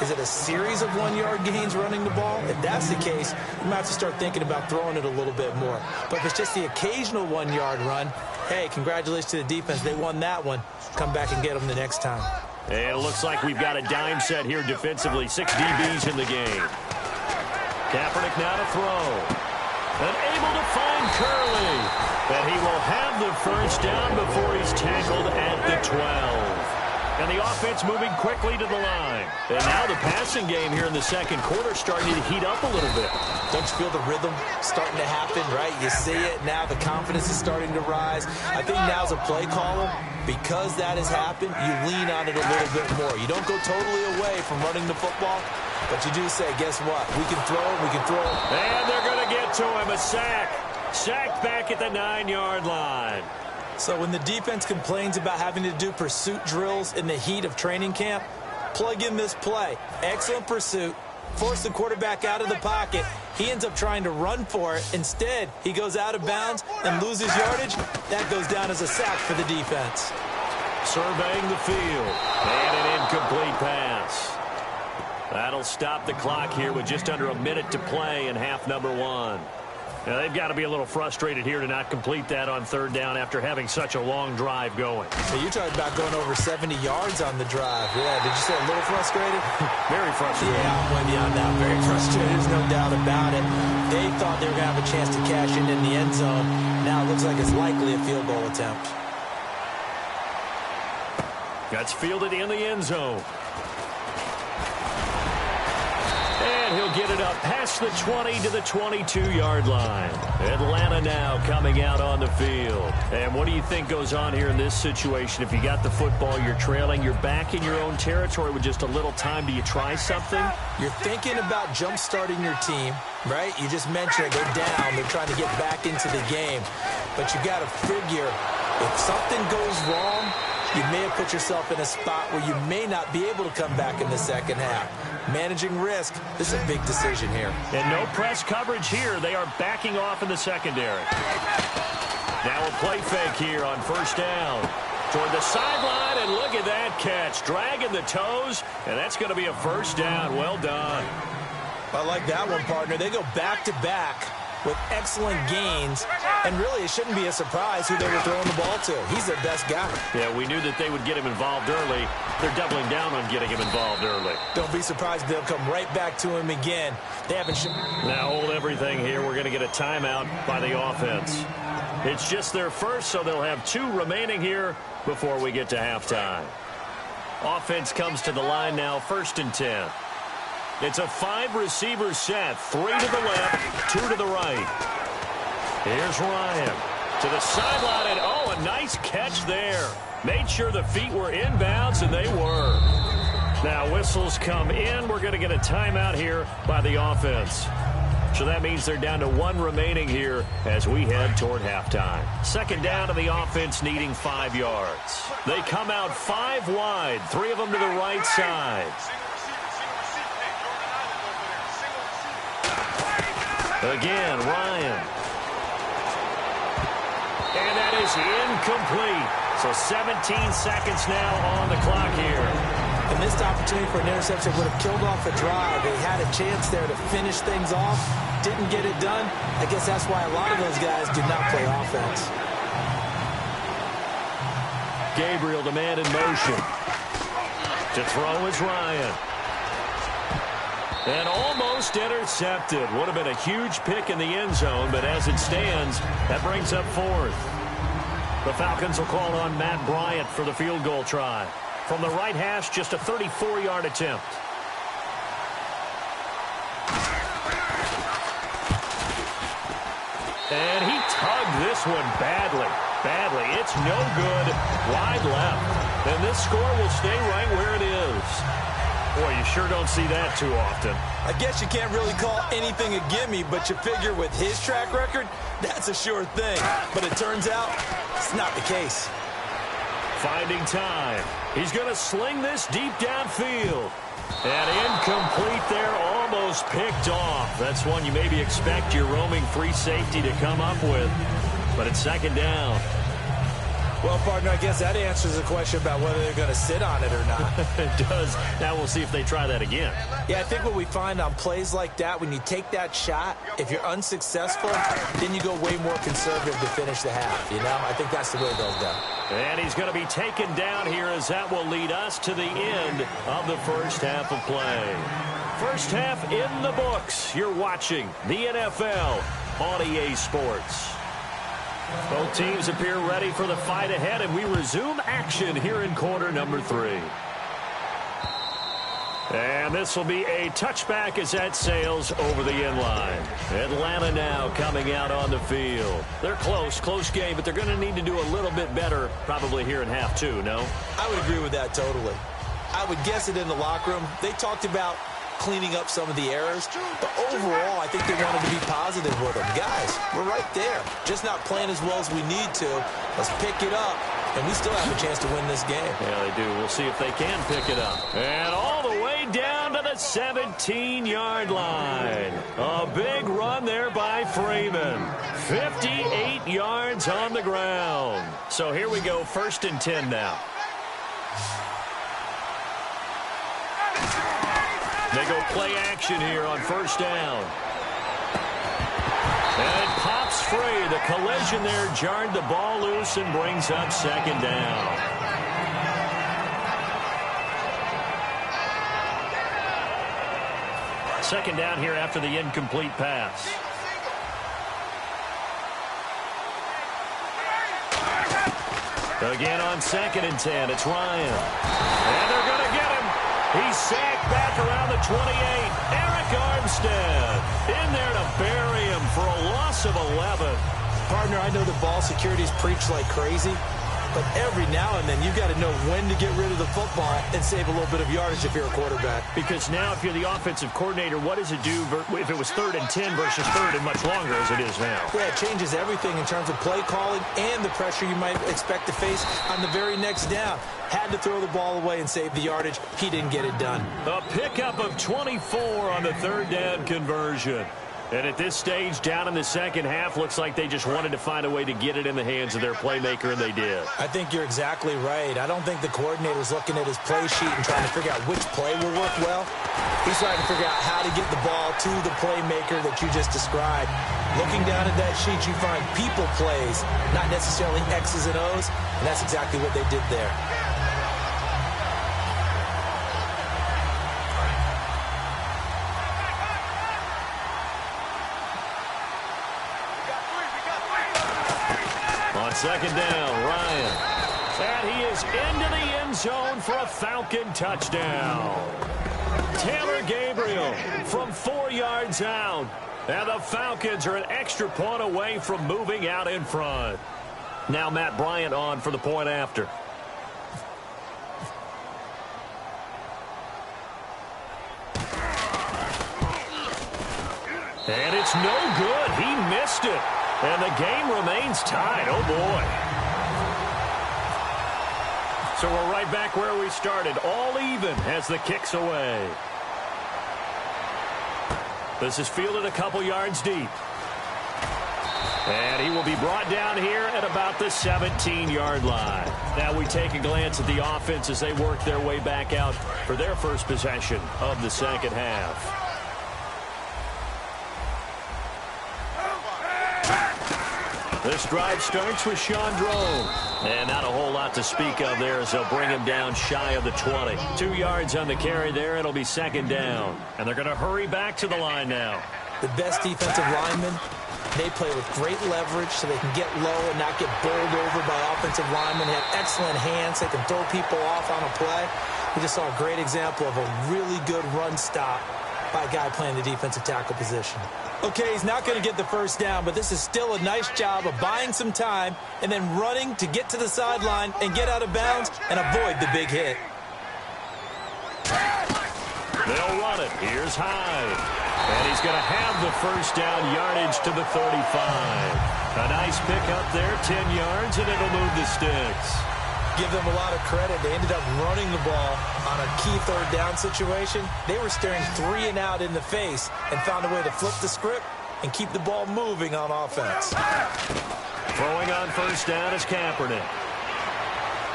Is it a series of 1-yard gains running the ball? If that's the case, you might have to start thinking about throwing it a little bit more. But if it's just the occasional 1-yard run, hey, congratulations to the defense. They won that one. Come back and get them the next time. And it looks like we've got a dime set here defensively. 6 DBs in the game. Kaepernick now to throw. And able to find Curley. And he will have the first down before he's tackled at the 12. And the offense moving quickly to the line. And now the passing game here in the 2nd quarter starting to heat up a little bit. Don't you feel the rhythm starting to happen, right? You see it now. The confidence is starting to rise. I think now as a play caller, because that has happened, you lean on it a little bit more. You don't go totally away from running the football, but you do say, guess what? We can throw it, we can throw it. And they're going to get to him. A sack. Sacked back at the 9-yard line. So when the defense complains about having to do pursuit drills in the heat of training camp, plug in this play. Excellent pursuit. Force the quarterback out of the pocket. He ends up trying to run for it. Instead, he goes out of bounds and loses yardage. That goes down as a sack for the defense. Surveying the field. And an incomplete pass. That'll stop the clock here with just under a minute to play in half number 1. Now, they've got to be a little frustrated here to not complete that on 3rd down after having such a long drive going. So you're talking about going over 70 yards on the drive. Yeah, did you say a little frustrated? Very frustrated. Yeah, I'm with you on that. Very frustrated. There's no doubt about it. They thought they were going to have a chance to cash in the end zone. Now it looks like it's likely a field goal attempt. That's fielded in the end zone. And he'll get it up past the 20 to the 22-yard line. Atlanta now coming out on the field. And what do you think goes on here in this situation? If you got the football, you're trailing, you're back in your own territory with just a little time. Do you try something? You're thinking about jump-starting your team, right? You just mentioned they're down. They're trying to get back into the game. But you got to figure if something goes wrong, you may have put yourself in a spot where you may not be able to come back in the 2nd half. Managing risk, this is a big decision here. And no press coverage here. They are backing off in the secondary. Now a play fake here on 1st down. Toward the sideline, and look at that catch. Dragging the toes, and that's going to be a 1st down. Well done. I like that one, partner. They go back-to-back. with excellent gains, and really it shouldn't be a surprise who they were throwing the ball to. He's their best guy. Yeah, we knew that they would get him involved early. They're doubling down on getting him involved early. Don't be surprised they'll come right back to him again. They haven't. Now hold everything here. We're going to get a timeout by the offense. It's just their first, so they'll have 2 remaining here before we get to halftime. Offense comes to the line now, 1st and 10. It's a 5-receiver set, 3 to the left, 2 to the right. Here's Ryan to the sideline, and oh, a nice catch there. Made sure the feet were inbounds, and they were. Now whistles come in. We're going to get a timeout here by the offense. So that means they're down to 1 remaining here as we head toward halftime. 2nd down to the offense, needing 5 yards. They come out 5 wide, 3 of them to the right side. Again, Ryan. And that is incomplete. So 17 seconds now on the clock here. A missed opportunity for an interception would have killed off a drive. They had a chance there to finish things off. Didn't get it done. I guess that's why a lot of those guys do not play offense. Gabriel, the man in motion. To throw is Ryan. And almost intercepted. Would have been a huge pick in the end zone, but as it stands, that brings up 4th. The Falcons will call on Matt Bryant for the field goal try. From the right hash, just a 34-yard attempt. And he tugged this one badly. It's no good. Wide left. And this score will stay right where it is. Boy, you sure don't see that too often. I guess you can't really call anything a gimme, but you figure with his track record, that's a sure thing. But it turns out it's not the case. Finding time. He's going to sling this deep downfield. And incomplete there, almost picked off. That's one you maybe expect your roaming free safety to come up with. But it's 2nd down. Well, partner, I guess that answers the question about whether they're going to sit on it or not. It does. Now we'll see if they try that again. Yeah, I think what we find on plays like that, when you take that shot, if you're unsuccessful, then you go way more conservative to finish the half, you know? I think that's the way they'll go. And he's going to be taken down here as that will lead us to the end of the first half of play. First half in the books. You're watching the NFL on EA Sports. Both teams appear ready for the fight ahead, and we resume action here in quarter number 3. And this will be a touchback as that sails over the end line. Atlanta now coming out on the field. They're close game, but they're going to need to do a little bit better probably here in half 2, no? I would agree with that totally. I would guess it in the locker room. They talked about cleaning up some of the errors, but overall I think they wanted to be positive with them. Guys, we're right there, just not playing as well as we need to. Let's pick it up, and we still have a chance to win this game. Yeah, they do. We'll see if they can pick it up. And all the way down to the 17-yard line. A big run there by Freeman. 58 yards on the ground. So here we go, 1st and 10 now. They go play action here on 1st down. And it pops free. The collision there jarred the ball loose and brings up 2nd down. Second down here after the incomplete pass. Again on 2nd and 10, it's Ryan. And they're going to get him. He's sacked back around the 28. Eric Armstead in there to bury him for a loss of 11. Partner, I know the ball security's preached like crazy, but every now and then you've got to know when to get rid of the football and save a little bit of yardage if you're a quarterback. Because now if you're the offensive coordinator, what does it do if it was 3rd and 10 versus 3rd and much longer as it is now? Yeah, it changes everything in terms of play calling and the pressure you might expect to face on the very next down. Had to throw the ball away and save the yardage. He didn't get it done. A pickup of 24 on the 3rd down conversion. And at this stage, down in the second half, looks like they just wanted to find a way to get it in the hands of their playmaker, and they did. I think you're exactly right. I don't think the coordinator's looking at his play sheet and trying to figure out which play will work well. He's trying to figure out how to get the ball to the playmaker that you just described. Looking down at that sheet, you find people plays, not necessarily X's and O's, and that's exactly what they did there. Second down, Ryan. And he is into the end zone for a Falcon touchdown. Taylor Gabriel from 4 yards out. And the Falcons are an extra point away from moving out in front. Now Matt Bryant on for the point after. And it's no good. He missed it. And the game remains tied. Oh, boy. So we're right back where we started. All even as the kick's away. This is fielded a couple yards deep. And he will be brought down here at about the 17-yard line. Now we take a glance at the offense as they work their way back out for their first possession of the second half. This drive starts with Chandron. And not a whole lot to speak of there as they'll bring him down shy of the 20. 2 yards on the carry there. It'll be second down. And they're going to hurry back to the line now. The best defensive linemen, they play with great leverage so they can get low and not get bowled over by offensive linemen. They have excellent hands. They can throw people off on a play. We just saw a great example of a really good run stop by a guy playing the defensive tackle position. Okay, he's not going to get the first down, but this is still a nice job of buying some time and then running to get to the sideline and get out of bounds and avoid the big hit. They'll run it. Here's Hyde. And he's going to have the first down yardage to the 35. A nice pickup there, 10 yards, and it'll move the sticks. Give them a lot of credit. They ended up running the ball on a key third down situation. They were staring 3 and out in the face and found a way to flip the script and keep the ball moving on offense. Throwing on first down is Kaepernick.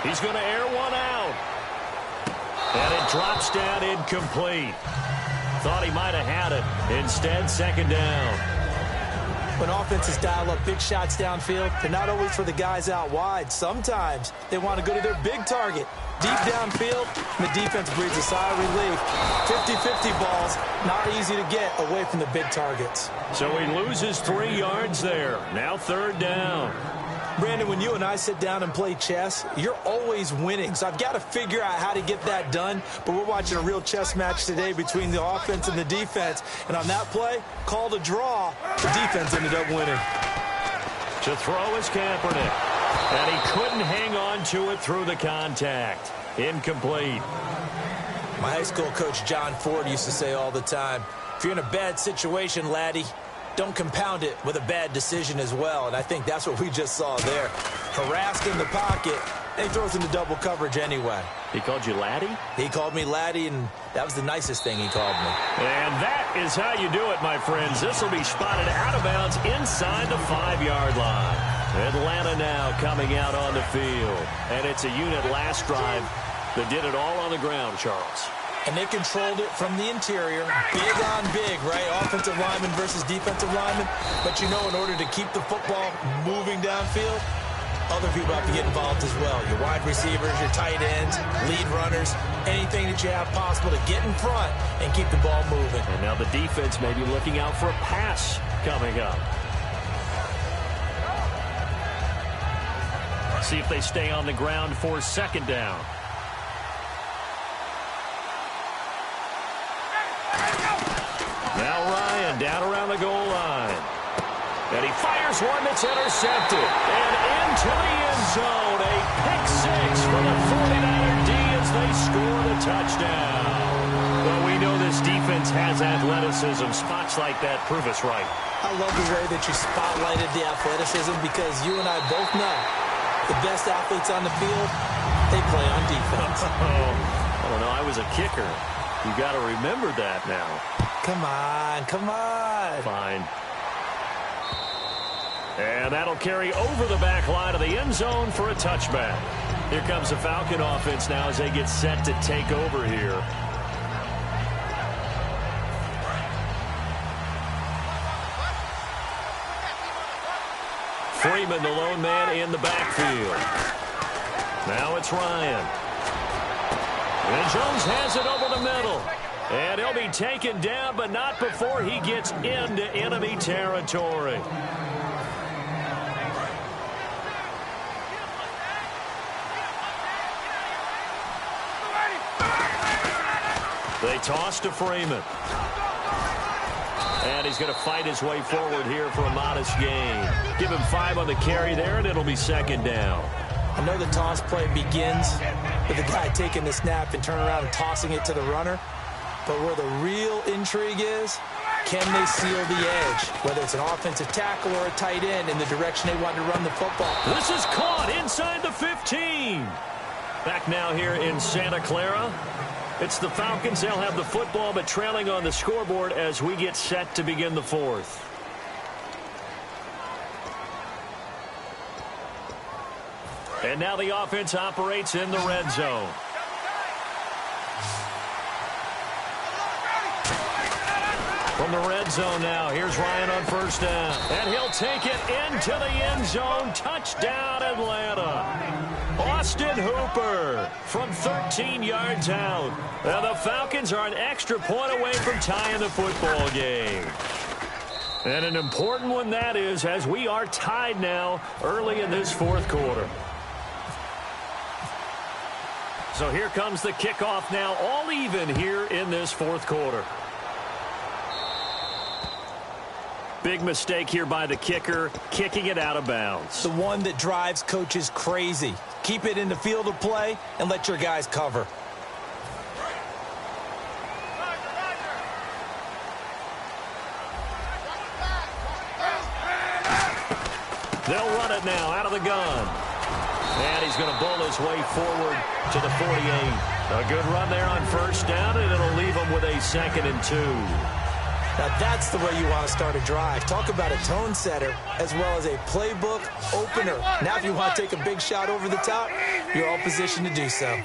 He's going to air one out. And it drops down incomplete. Thought he might have had it. Instead, second down. When offenses dial up big shots downfield, they're not always for the guys out wide. Sometimes they want to go to their big target. Deep downfield, and the defense breathes a sigh of relief. 50-50 balls, not easy to get away from the big targets. So he loses 3 yards there. Now third down. Brandon, when you and I sit down and play chess, you're always winning. So I've got to figure out how to get that done. But we're watching a real chess match today between the offense and the defense. And on that play, called a draw, the defense ended up winning. To throw is Kaepernick. And he couldn't hang on to it through the contact. Incomplete. My high school coach, John Ford, used to say all the time, if you're in a bad situation, laddie, don't compound it with a bad decision as well. And I think that's what we just saw there. Harassed in the pocket, and he throws into double coverage anyway. He called you laddie? He called me laddie, and that was the nicest thing he called me. And that is how you do it, my friends. This will be spotted out of bounds inside the 5-yard line. Atlanta now coming out on the field. And it's a unit last drive that did it all on the ground, Charles. And they controlled it from the interior. Big on big, right? Offensive lineman versus defensive lineman. But you know, in order to keep the football moving downfield, other people have to get involved as well. Your wide receivers, your tight ends, lead runners, anything that you have possible to get in front and keep the ball moving. And now the defense may be looking out for a pass coming up. See if they stay on the ground for second down. Now Ryan down around the goal line. And he fires one that's intercepted. And into the end zone. A pick six for the 49er D as they score the touchdown. Well, we know this defense has athleticism. Spots like that prove us right. I love the way that you spotlighted the athleticism because you and I both know the best athletes on the field, they play on defense. I don't know. I was a kicker. You got to remember that now. Come on, come on. Fine. And that'll carry over the back line of the end zone for a touchback. Here comes the Falcon offense now as they get set to take over here. Freeman, the lone man in the backfield. Now it's Ryan. And Jones has it over the middle. And he'll be taken down, but not before he gets into enemy territory. They toss to Freeman. And he's going to fight his way forward here for a modest gain. Give him 5 on the carry there, and it'll be second down. I know the toss play begins with the guy taking the snap and turning around and tossing it to the runner. But where the real intrigue is, can they seal the edge? Whether it's an offensive tackle or a tight end in the direction they want to run the football. This is caught inside the 15. Back now here in Santa Clara. It's the Falcons. They'll have the football, but trailing on the scoreboard as we get set to begin the fourth. And now the offense operates in the red zone. From the red zone now, here's Ryan on first down. And he'll take it into the end zone. Touchdown, Atlanta. Austin Hooper from 13 yards out. And the Falcons are an extra point away from tying the football game. And an important one that is, as we are tied now early in this fourth quarter. So here comes the kickoff now, all even here in this fourth quarter. Big mistake here by the kicker, kicking it out of bounds. The one that drives coaches crazy. Keep it in the field of play and let your guys cover. They'll run it now out of the gun. And he's going to bowl his way forward to the 48. A good run there on first down, and it'll leave him with a 2nd and 2. Now that's the way you want to start a drive. Talk about a tone setter as well as a playbook opener. Now if you want to take a big shot over the top, you're all positioned to do so.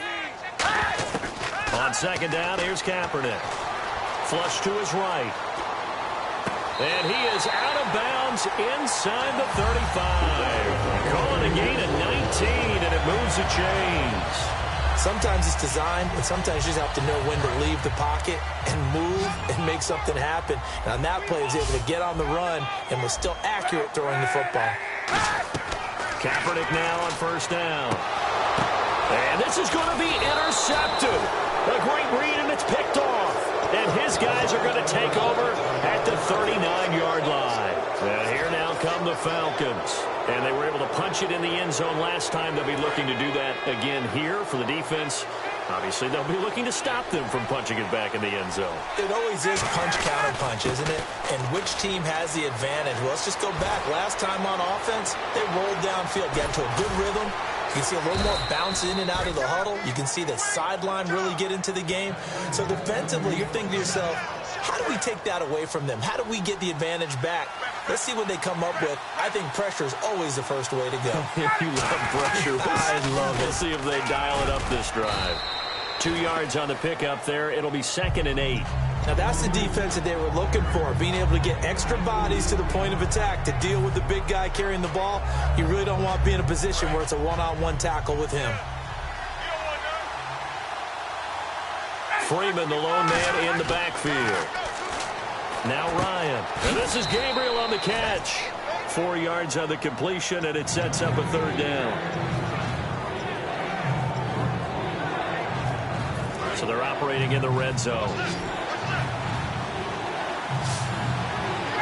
On second down, here's Kaepernick. Flush to his right. And he is out of bounds inside the 35. Calling a gain of 19, and it moves the chains. Sometimes it's designed, and sometimes you just have to know when to leave the pocket and move and make something happen. And on that play, he was able to get on the run and was still accurate throwing the football. Kaepernick now on first down. And this is going to be intercepted. A great read, and it's picked off. And his guys are going to take over at the 39-yard line. And here now come the Falcons. And they were able to punch it in the end zone last time. They'll be looking to do that again here for the defense. Obviously, they'll be looking to stop them from punching it back in the end zone. It always is punch-counter-punch, isn't it? And which team has the advantage? Well, let's just go back. Last time on offense, they rolled downfield, got into a good rhythm. You can see a little more bounce in and out of the huddle. You can see the sideline really get into the game. So defensively, you're thinking to yourself, how do we take that away from them? How do we get the advantage back? Let's see what they come up with. I think pressure is always the first way to go. You love pressure. I love it. We'll see if they dial it up this drive. 2 yards on the pickup there. It'll be 2nd and 8. Now, that's the defense that they were looking for, being able to get extra bodies to the point of attack to deal with the big guy carrying the ball. You really don't want to be in a position where it's a one-on-one tackle with him. Freeman, the lone man in the backfield. Now Ryan. And this is Gabriel on the catch. 4 yards on the completion, and it sets up a 3rd down. So they're operating in the red zone.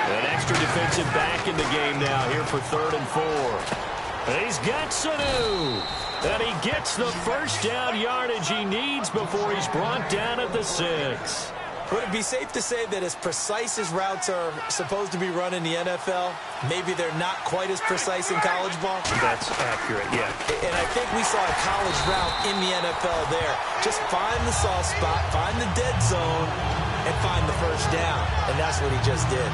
An extra defensive back in the game now here for 3rd and 4. And he's got Sanu. And he gets the first down yardage he needs before he's brought down at the 6. Would it be safe to say that as precise as routes are supposed to be run in the NFL, maybe they're not quite as precise in college ball? That's accurate, yeah. And I think we saw a college route in the NFL there. Just find the soft spot, find the dead zone, and find the first down. And that's what he just did.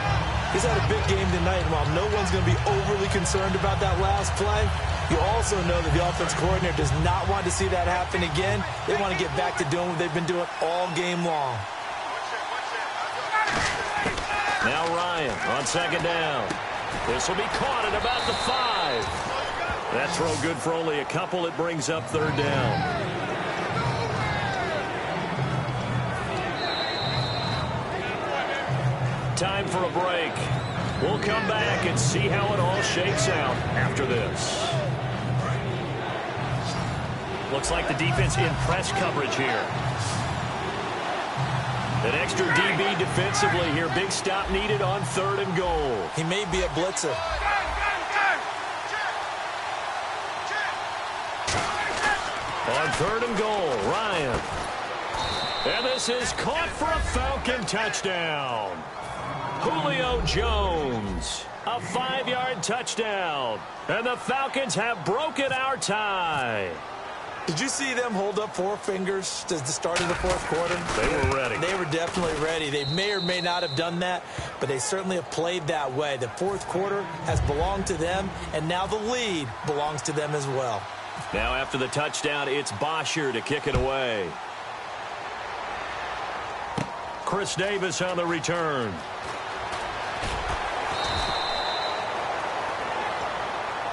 He's had a big game tonight, and while no one's going to be overly concerned about that last play, you also know that the offense coordinator does not want to see that happen again. They want to get back to doing what they've been doing all game long. Now Ryan on second down. This will be caught at about the 5. That throw good for only a couple. It brings up third down. Time for a break. We'll come back and see how it all shakes out after this. Looks like the defense in press coverage here. An extra DB defensively here. Big stop needed on 3rd and goal. He may be a blitzer. On 3rd and goal, Ryan. And this is caught for a Falcon touchdown. Julio Jones, a 5-yard touchdown. And the Falcons have broken our tie. Did you see them hold up 4 fingers to the start of the 4th quarter? They were ready. They were definitely ready. They may or may not have done that, but they certainly have played that way. The 4th quarter has belonged to them, and now the lead belongs to them as well. Now after the touchdown, it's Bosher to kick it away. Chris Davis on the return.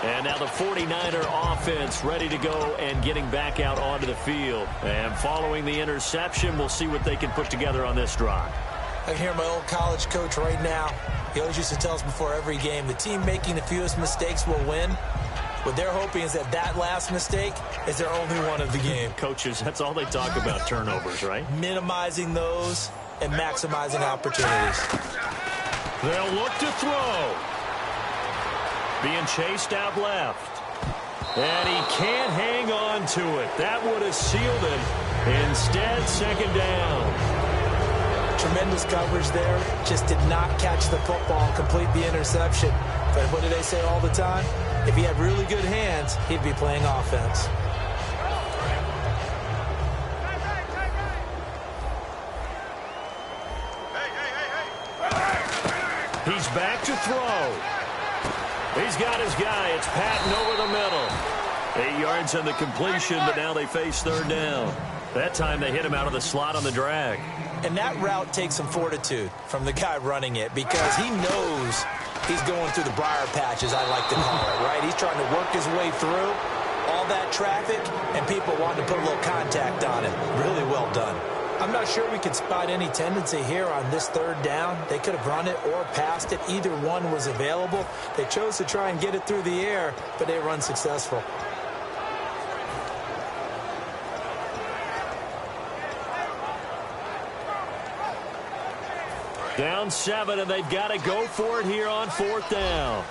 And now the 49er offense ready to go and getting back out onto the field. And following the interception, we'll see what they can put together on this drive. I can hear my old college coach right now. He always used to tell us before every game, the team making the fewest mistakes will win. What they're hoping is that that last mistake is their only one of the game. Coaches, that's all they talk about, turnovers, right? Minimizing those and maximizing opportunities. They'll look to throw. Being chased out left. And he can't hang on to it. That would have sealed it. Instead, 2nd down. Tremendous coverage there. Just did not catch the football and complete the interception. But what do they say all the time? If he had really good hands, he'd be playing offense. He's back to throw. He's got his guy. It's Patton over the middle. 8 yards on the completion, but now they face 3rd down. That time they hit him out of the slot on the drag. And that route takes some fortitude from the guy running it because he knows he's going through the briar patch, as I like to call it, right? He's trying to work his way through all that traffic, and people wanting to put a little contact on him. Really well done. I'm not sure we could spot any tendency here on this 3rd down. They could have run it or passed it. Either one was available. They chose to try and get it through the air, but they were unsuccessful. Down 7, and they've got to go for it here on 4th down.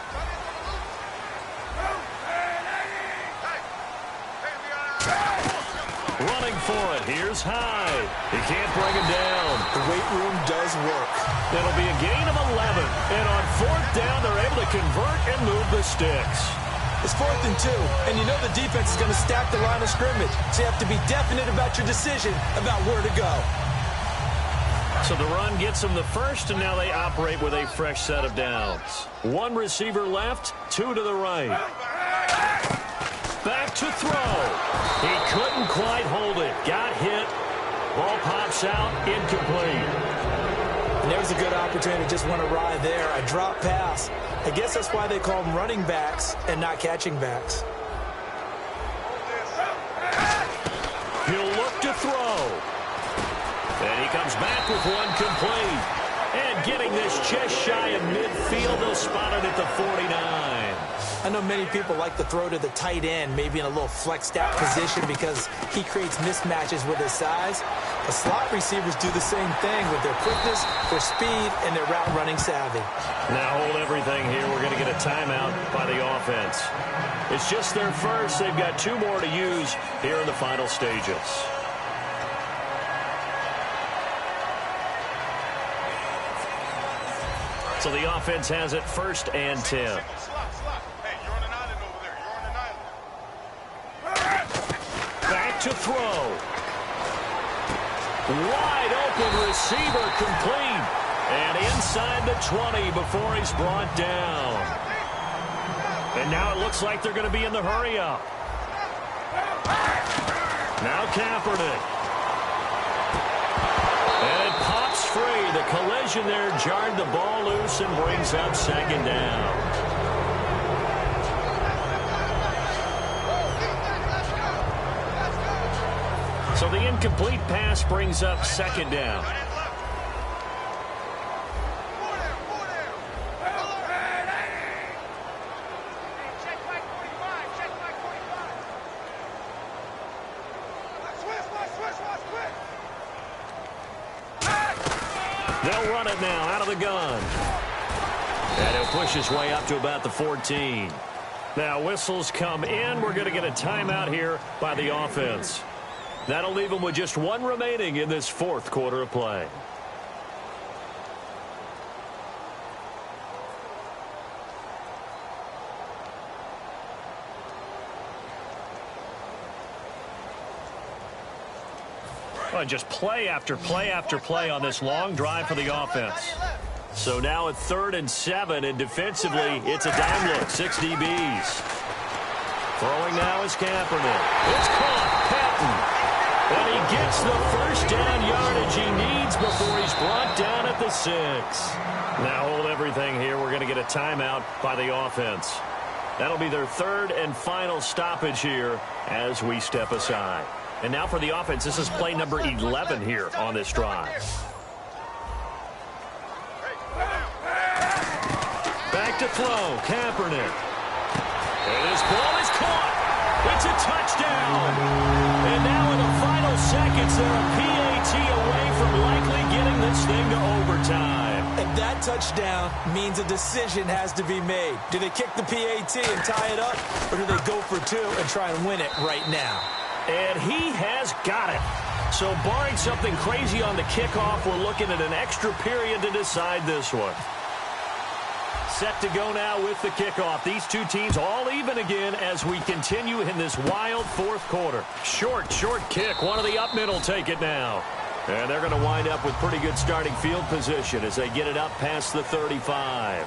Running for it. Here's Hyde. He can't bring him down. The weight room does work. It'll be a gain of 11. And on 4th down, they're able to convert and move the sticks. It's 4th and 2, and you know the defense is going to stack the line of scrimmage. So you have to be definite about your decision about where to go. So the run gets them the first, and now they operate with a fresh set of downs. 1 receiver left, 2 to the right. Back to throw. He couldn't quite hold it. Got hit. Ball pops out, incomplete. And there's a good opportunity to just want to ride there. A drop pass. I guess that's why they call them running backs and not catching backs. He'll look to throw. And he comes back with 1 complete. And getting this just shy of midfield, they'll spot it at the 49. I know many people like to throw to the tight end, maybe in a little flexed out position because he creates mismatches with his size. The slot receivers do the same thing with their quickness, their speed, and their route running savvy. Now hold everything here. We're going to get a timeout by the offense. It's just their first. They've got 2 more to use here in the final stages. So the offense has it 1st and 10. Back to throw. Wide open receiver complete. And inside the 20 before he's brought down. And now it looks like they're going to be in the hurry-up. Now Kaepernick. And it pops free. The collision there jarred the ball loose and brings up second down. So the incomplete pass brings up second down. They'll run it now out of the gun. And he'll push his way up to about the 14. Now whistles come in. We're going to get a timeout here by the offense. That'll leave them with just one remaining in this fourth quarter of play. Well, just play after play after play on this long drive for the offense. So now at 3rd and 7, and defensively, it's a down look. 6 DBs. Throwing now is Kaepernick. It's caught. Patton. And he gets the first down yardage he needs before he's brought down at the 6. Now hold everything here. We're going to get a timeout by the offense. That'll be their 3rd and final stoppage here as we step aside. And now for the offense, this is play number 11 here on this drive. Back to throw, Kaepernick. And his ball is caught. It's a touchdown. And now in the final seconds, they're a PAT away from likely getting this thing to overtime. And that touchdown means a decision has to be made. Do they kick the PAT and tie it up, or do they go for 2 and try and win it right now? And he has got it. So barring something crazy on the kickoff, we're looking at an extra period to decide this one. Set to go now with the kickoff. These two teams all even again as we continue in this wild fourth quarter. Short kick. One of the up mid will take it now. And they're going to wind up with pretty good starting field position as they get it up past the 35.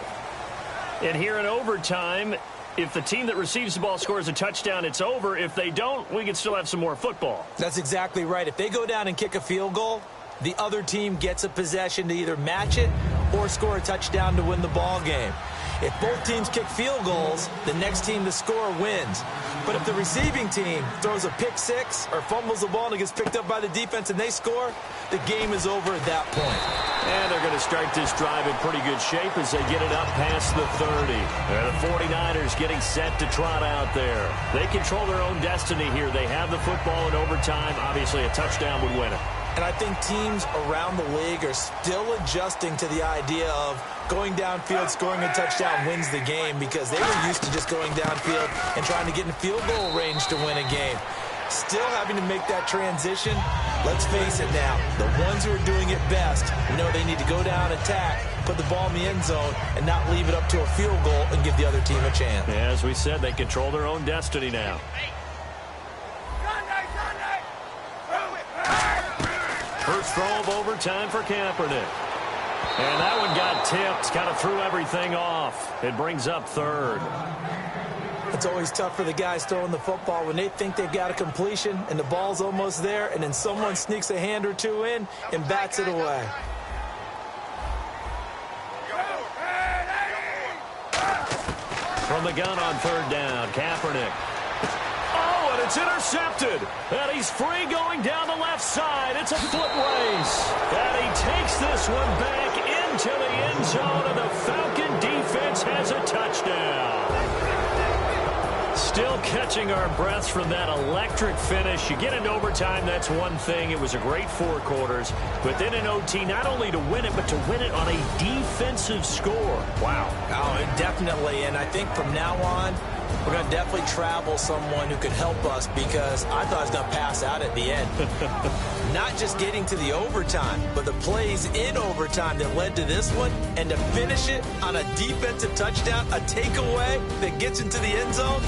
And here in overtime, if the team that receives the ball scores a touchdown, it's over. If they don't, we can still have some more football. That's exactly right. If they go down and kick a field goal, the other team gets a possession to either match it or score a touchdown to win the ball game. If both teams kick field goals, the next team to score wins. But if the receiving team throws a pick 6 or fumbles the ball and it gets picked up by the defense and they score, the game is over at that point. And they're going to start this drive in pretty good shape as they get it up past the 30. And the 49ers getting set to trot out there. They control their own destiny here. They have the football in overtime. Obviously, a touchdown would win it. And I think teams around the league are still adjusting to the idea of going downfield, scoring a touchdown wins the game, because they were used to just going downfield and trying to get in field goal range to win a game. Still having to make that transition. Let's face it now, the ones who are doing it best know they need to go down, attack, put the ball in the end zone, and not leave it up to a field goal and give the other team a chance. Yeah, as we said, they control their own destiny now. First throw of overtime for Kaepernick. And that one got tipped, kind of threw everything off. It brings up 3rd. It's always tough for the guys throwing the football when they think they've got a completion and the ball's almost there, and then someone sneaks a hand or 2 in and bats it away. From the gun on 3rd down, Kaepernick. Oh, and it's intercepted. And he's free going down the left side. It's a foot race. And he takes this one back into the end zone, and the Falcon defense has a touchdown. Still catching our breaths from that electric finish. You get into overtime, that's one thing. It was a great 4 quarters. But then in OT, not only to win it, but to win it on a defensive score. Wow. Oh, definitely. And I think from now on, we're going to definitely travel someone who could help us, because I thought I was going to pass out at the end. Not just getting to the overtime, but the plays in overtime that led to this one, and to finish it on a defensive touchdown, a takeaway that gets into the end zone.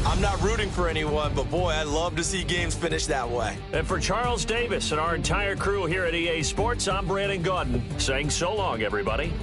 I'm not rooting for anyone, but boy, I love to see games finish that way. And for Charles Davis and our entire crew here at EA Sports, I'm Brandon Gaudin saying so long, everybody.